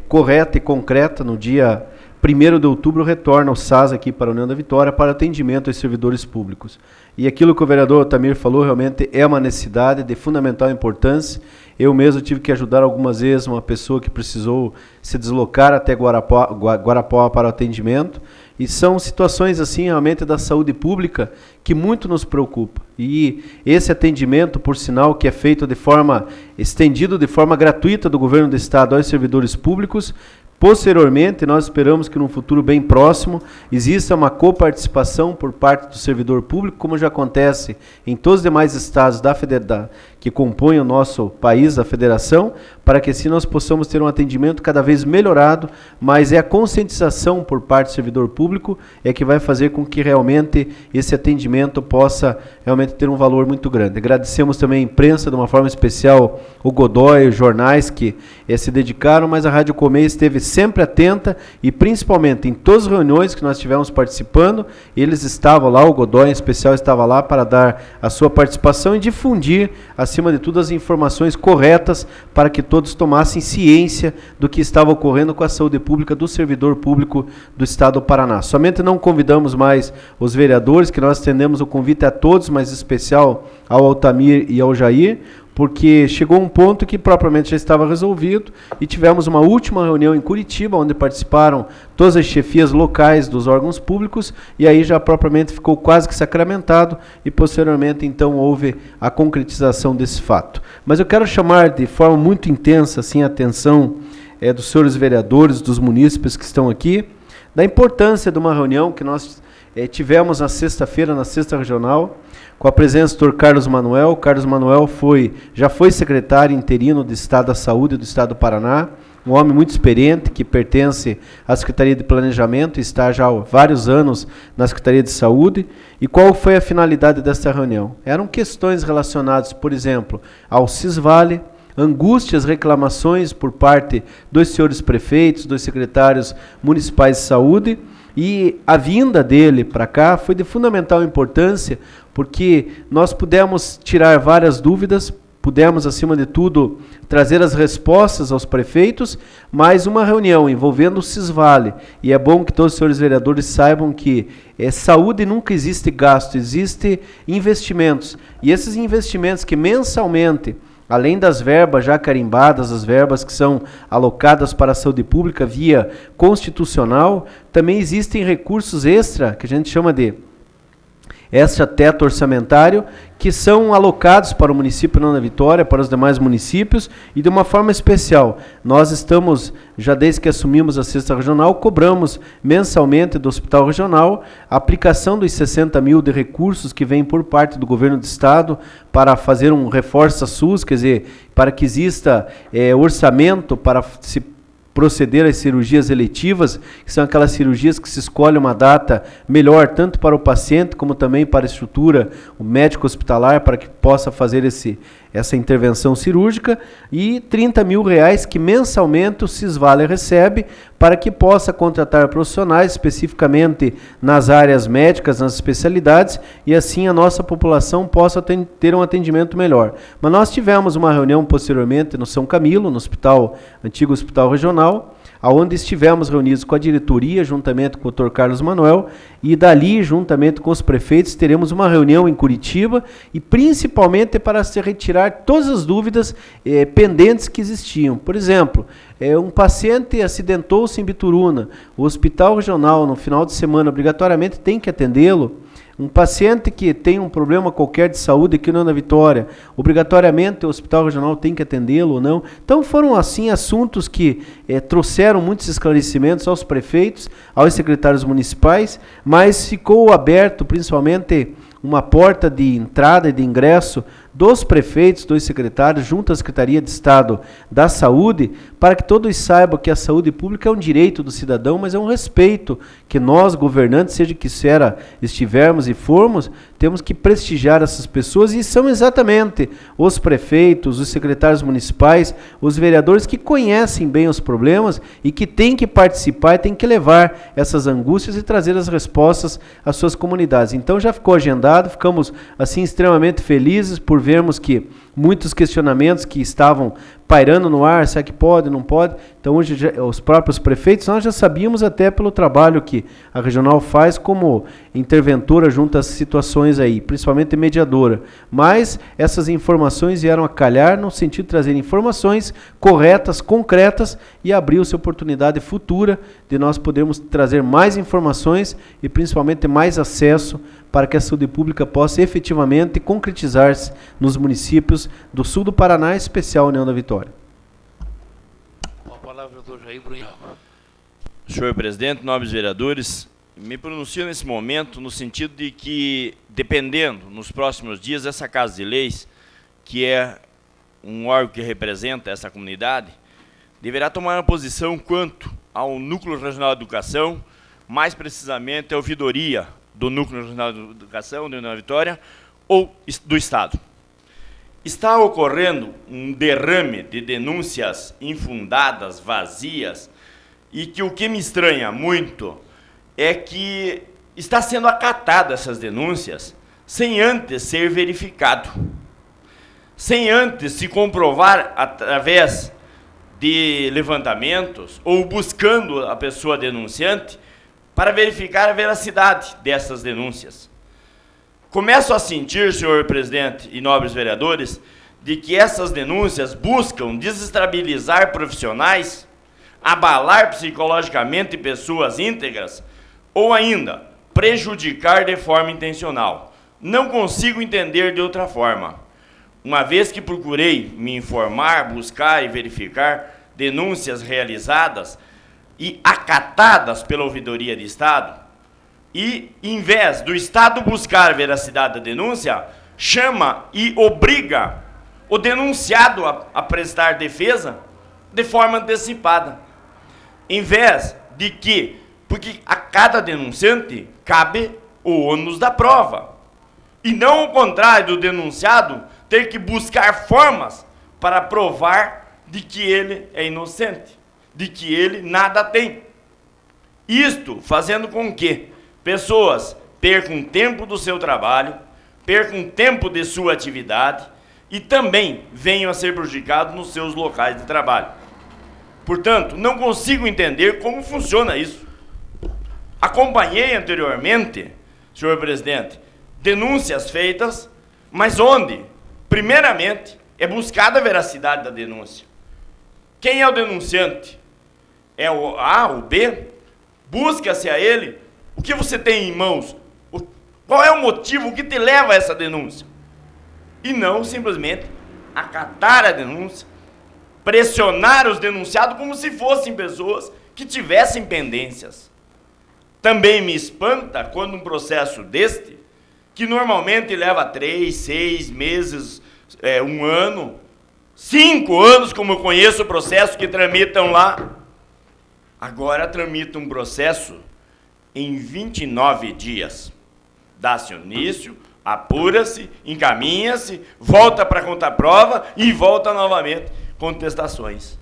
correta e concreta. No dia 1º de outubro retorna o SAS aqui para a União da Vitória para atendimento aos servidores públicos. E aquilo que o vereador Altamir falou realmente é uma necessidade de fundamental importância. Eu mesmo tive que ajudar algumas vezes uma pessoa que precisou se deslocar até Guarapuava para o atendimento. E são situações assim realmente da saúde pública que muito nos preocupa. E esse atendimento, por sinal, que é feito de forma estendido, de forma gratuita do governo do Estado aos servidores públicos. Posteriormente, nós esperamos que num futuro bem próximo exista uma coparticipação por parte do servidor público, como já acontece em todos os demais estados que compõem o nosso país, a federação, para que assim nós possamos ter um atendimento cada vez melhorado, mas é a conscientização por parte do servidor público que vai fazer com que realmente esse atendimento possa realmente ter um valor muito grande. Agradecemos também a imprensa, de uma forma especial, o Godoy, os jornais que se dedicaram, mas a Rádio Comê esteve sempre atenta e principalmente em todas as reuniões que nós estivemos participando, eles estavam lá, o Godoy em especial estava lá para dar a sua participação e difundir, acima de tudo, as informações corretas para que todos tomassem ciência do que estava ocorrendo com a saúde pública do servidor público do Estado do Paraná. Somente não convidamos mais os vereadores, que nós estendemos o convite a todos, mas em especial ao Altamir e ao Jair, porque chegou um ponto que propriamente já estava resolvido e tivemos uma última reunião em Curitiba, onde participaram todas as chefias locais dos órgãos públicos e aí já propriamente ficou quase que sacramentado e posteriormente então houve a concretização desse fato. Mas eu quero chamar de forma muito intensa assim, a atenção dos senhores vereadores, dos munícipes que estão aqui, da importância de uma reunião que nós tivemos na sexta-feira, na sexta regional, com a presença do Dr. Carlos Manuel. Carlos Manuel já foi secretário interino do Estado da Saúde do Estado do Paraná, um homem muito experiente, que pertence à Secretaria de Planejamento, está já há vários anos na Secretaria de Saúde. E qual foi a finalidade desta reunião? Eram questões relacionadas, por exemplo, ao Cisvale, angústias, reclamações por parte dos senhores prefeitos, dos secretários municipais de saúde, e a vinda dele para cá foi de fundamental importância, porque nós pudemos tirar várias dúvidas, pudemos, acima de tudo, trazer as respostas aos prefeitos, mas uma reunião envolvendo o Cisvale, e é bom que todos os senhores vereadores saibam que saúde nunca existe gasto, existe investimentos, e esses investimentos que mensalmente, além das verbas já carimbadas, as verbas que são alocadas para a saúde pública via constitucional, também existem recursos extra, que a gente chama de extra-teto orçamentário, que são alocados para o município União da Vitória, para os demais municípios, e de uma forma especial. Nós estamos, já desde que assumimos a cesta regional, cobramos mensalmente do Hospital Regional a aplicação dos 60 mil de recursos que vêm por parte do governo do Estado para fazer um reforço SUS, quer dizer, para que exista orçamento para se proceder às cirurgias eletivas, que são aquelas cirurgias que se escolhe uma data melhor, tanto para o paciente, como também para a estrutura, o médico hospitalar, para que possa fazer essa intervenção cirúrgica, e 30 mil reais que mensalmente o Cisvale recebe, para que possa contratar profissionais, especificamente nas áreas médicas, nas especialidades, e assim a nossa população possa ter um atendimento melhor. Mas nós tivemos uma reunião posteriormente no São Camilo, no antigo Hospital Regional, onde estivemos reunidos com a diretoria, juntamente com o Dr. Carlos Manuel, e dali, juntamente com os prefeitos, teremos uma reunião em Curitiba, e principalmente para se retirar todas as dúvidas pendentes que existiam. Por exemplo, um paciente acidentou-se em Bituruna, o Hospital Regional, no final de semana, obrigatoriamente tem que atendê-lo. Um paciente que tem um problema qualquer de saúde aqui na Vitória, obrigatoriamente o Hospital Regional tem que atendê-lo ou não. Então foram assim assuntos que trouxeram muitos esclarecimentos aos prefeitos, aos secretários municipais, mas ficou aberto principalmente uma porta de entrada e de ingresso dos prefeitos, dos secretários, junto à Secretaria de Estado da Saúde, para que todos saibam que a saúde pública é um direito do cidadão, mas é um respeito que nós, governantes, seja que esfera estivermos e formos, temos que prestigiar essas pessoas, e são exatamente os prefeitos, os secretários municipais, os vereadores que conhecem bem os problemas e que têm que participar e têm que levar essas angústias e trazer as respostas às suas comunidades. Então já ficou agendado, ficamos assim extremamente felizes por vermos que muitos questionamentos que estavam pairando no ar, será que pode, não pode? Então hoje os próprios prefeitos, nós já sabíamos até pelo trabalho que a regional faz como interventora junto às situações aí, principalmente mediadora. Mas essas informações vieram a calhar no sentido de trazer informações corretas, concretas, e abrir-se oportunidade futura de nós podermos trazer mais informações e principalmente mais acesso para que a saúde pública possa efetivamente concretizar-se nos municípios do sul do Paraná, em especial a União da Vitória. Com a palavra do Jair Brunhal. Senhor presidente, nobres vereadores, me pronuncio nesse momento no sentido de que, dependendo, nos próximos dias, essa Casa de Leis, que é um órgão que representa essa comunidade, deverá tomar uma posição quanto ao Núcleo Regional de Educação, mais precisamente a ouvidoria do Núcleo Regional de Educação, de União da Vitória, ou do Estado. Está ocorrendo um derrame de denúncias infundadas, vazias, e que o que me estranha muito é que está sendo acatada essas denúncias sem antes ser verificado, sem antes se comprovar através de levantamentos ou buscando a pessoa denunciante para verificar a veracidade dessas denúncias. Começo a sentir, senhor presidente e nobres vereadores, de que essas denúncias buscam desestabilizar profissionais, abalar psicologicamente pessoas íntegras ou ainda prejudicar de forma intencional. Não consigo entender de outra forma. Uma vez que procurei me informar, buscar e verificar denúncias realizadas e acatadas pela Ouvidoria de Estado, e, em vez do Estado buscar a veracidade da denúncia, chama e obriga o denunciado a prestar defesa, de forma antecipada. Em vez de que, porque a cada denunciante cabe o ônus da prova. E não o contrário do denunciado ter que buscar formas para provar de que ele é inocente, de que ele nada tem. Isto fazendo com que pessoas percam tempo do seu trabalho, percam tempo de sua atividade e também venham a ser prejudicados nos seus locais de trabalho. Portanto, não consigo entender como funciona isso. Acompanhei anteriormente, senhor presidente, denúncias feitas, mas onde, primeiramente, é buscada a veracidade da denúncia. Quem é o denunciante? É o A, o B? Busca-se a ele o que você tem em mãos, qual é o motivo, o que te leva a essa denúncia? E não simplesmente acatar a denúncia, pressionar os denunciados como se fossem pessoas que tivessem pendências. Também me espanta quando um processo deste, que normalmente leva 3, 6 meses, 1 ano, 5 anos, como eu conheço processos que tramitam lá, agora tramita um processo em 29 dias. Dá-se o início, apura-se, encaminha-se, volta para contar prova e volta novamente contestações,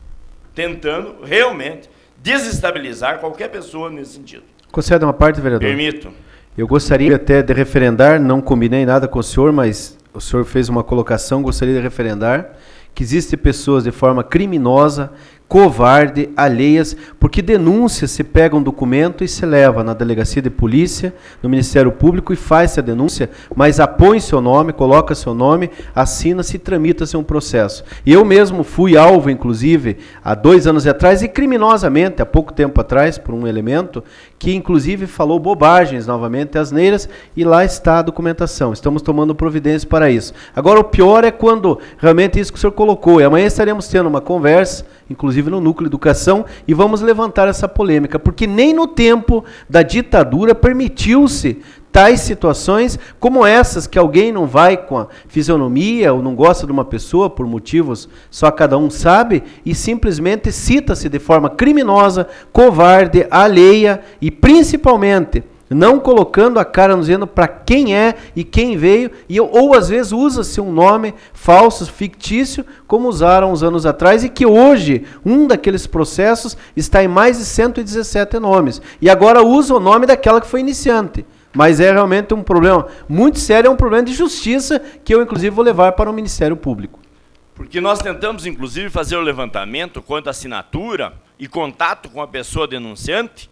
tentando realmente desestabilizar qualquer pessoa nesse sentido. Concede uma parte, vereador? Permito. Eu gostaria até de referendar, não combinei nada com o senhor, mas o senhor fez uma colocação, gostaria de referendar, que existem pessoas de forma criminosa, covarde, alheias, porque denúncia, se pega um documento e se leva na delegacia de polícia, no Ministério Público e faz-se a denúncia, mas apõe seu nome, coloca seu nome, assina-se e tramita-se um processo. E eu mesmo fui alvo, inclusive, há 2 anos atrás, e criminosamente, há pouco tempo atrás, por um elemento, que inclusive falou bobagens, novamente, asneiras, e lá está a documentação. Estamos tomando providências para isso. Agora, o pior é quando, realmente, isso que o senhor colocou, e amanhã estaremos tendo uma conversa, inclusive no Núcleo de Educação, e vamos levantar essa polêmica, porque nem no tempo da ditadura permitiu-se tais situações como essas, que alguém não vai com a fisionomia ou não gosta de uma pessoa por motivos só cada um sabe, e simplesmente cita-se de forma criminosa, covarde, alheia e principalmente não colocando a cara, nos dizendo para quem é e quem veio, ou às vezes usa-se um nome falso, fictício, como usaram uns anos atrás, e que hoje um daqueles processos está em mais de 117 nomes. E agora usa o nome daquela que foi iniciante. Mas é realmente um problema muito sério, é um problema de justiça, que eu inclusive vou levar para o Ministério Público. Porque nós tentamos inclusive fazer o levantamento quanto à assinatura e contato com a pessoa denunciante,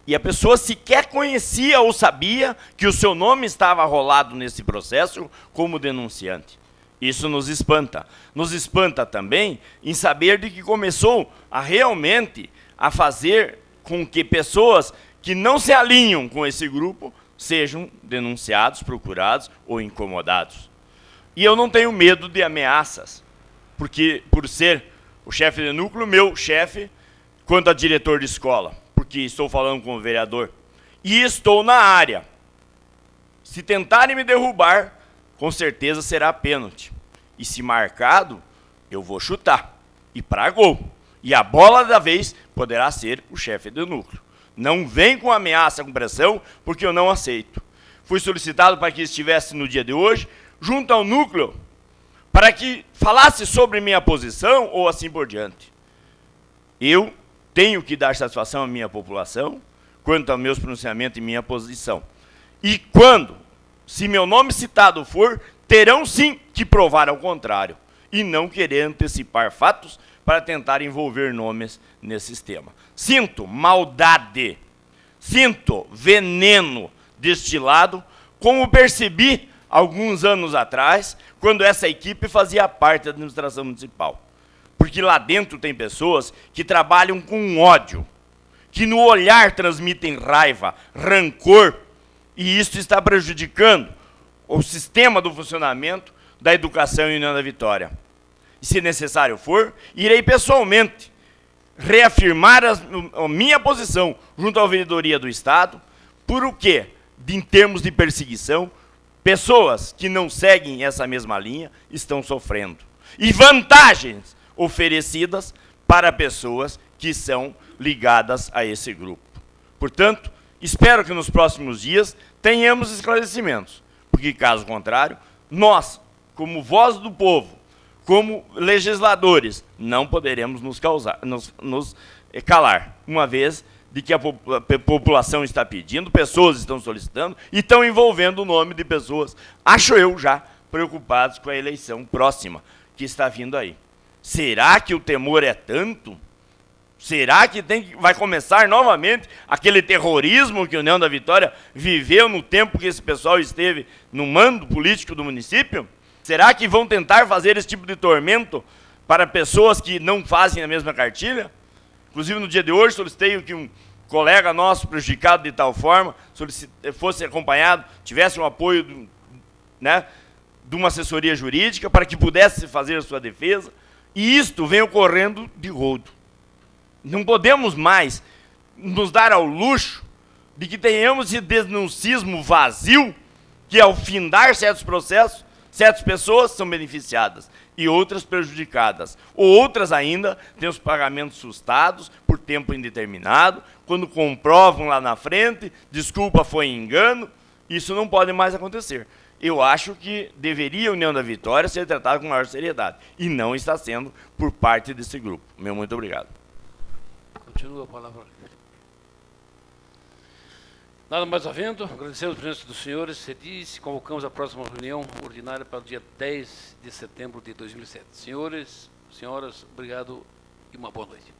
e a pessoa sequer conhecia ou sabia que o seu nome estava rolado nesse processo como denunciante. Isso nos espanta. Nos espanta também em saber de que começou a realmente a fazer com que pessoas que não se alinham com esse grupo sejam denunciados, procurados ou incomodados. E eu não tenho medo de ameaças, porque por ser o chefe de núcleo, meu chefe, quanto a diretor de escola, porque estou falando com o vereador, e estou na área. Se tentarem me derrubar, com certeza será pênalti. E se marcado, eu vou chutar. E para gol. E a bola da vez poderá ser o chefe do núcleo. Não vem com ameaça, com pressão, porque eu não aceito. Fui solicitado para que estivesse no dia de hoje, junto ao núcleo, para que falasse sobre minha posição ou assim por diante. Eu tenho que dar satisfação à minha população quanto aos meus pronunciamentos e minha posição. E quando, se meu nome citado for, terão sim que provar ao contrário e não querer antecipar fatos para tentar envolver nomes nesse sistema. Sinto maldade, sinto veneno destilado, como percebi alguns anos atrás, quando essa equipe fazia parte da administração municipal. Porque lá dentro tem pessoas que trabalham com ódio, que no olhar transmitem raiva, rancor, e isso está prejudicando o sistema do funcionamento da educação em União da Vitória. E se necessário for, irei pessoalmente reafirmar a minha posição junto à Ouvidoria do Estado, por o quê? Em termos de perseguição, pessoas que não seguem essa mesma linha estão sofrendo. E vantagens oferecidas para pessoas que são ligadas a esse grupo. Portanto, espero que nos próximos dias tenhamos esclarecimentos, porque, caso contrário, nós, como voz do povo, como legisladores, não poderemos nos calar, uma vez de que a população está pedindo, pessoas estão solicitando e estão envolvendo o nome de pessoas, acho eu já, preocupados com a eleição próxima que está vindo aí. Será que o temor é tanto? Será que vai começar novamente aquele terrorismo que a União da Vitória viveu no tempo que esse pessoal esteve no mando político do município? Será que vão tentar fazer esse tipo de tormento para pessoas que não fazem a mesma cartilha? Inclusive, no dia de hoje, solicitei que um colega nosso prejudicado de tal forma fosse acompanhado, tivesse um apoio de uma assessoria jurídica para que pudesse fazer a sua defesa. E isto vem ocorrendo de rodo. Não podemos mais nos dar ao luxo de que tenhamos esse denuncismo vazio, que ao findar certos processos, certas pessoas são beneficiadas e outras prejudicadas. Ou outras ainda têm os pagamentos sustados por tempo indeterminado, quando comprovam lá na frente, desculpa, foi engano, isso não pode mais acontecer. Eu acho que deveria a União da Vitória ser tratada com maior seriedade, e não está sendo por parte desse grupo. Meu muito obrigado. Continua a palavra. Nada mais havendo, agradecemos a presença dos senhores, se diz, convocamos a próxima reunião ordinária para o dia 10 de setembro de 2007. Senhores, senhoras, obrigado e uma boa noite.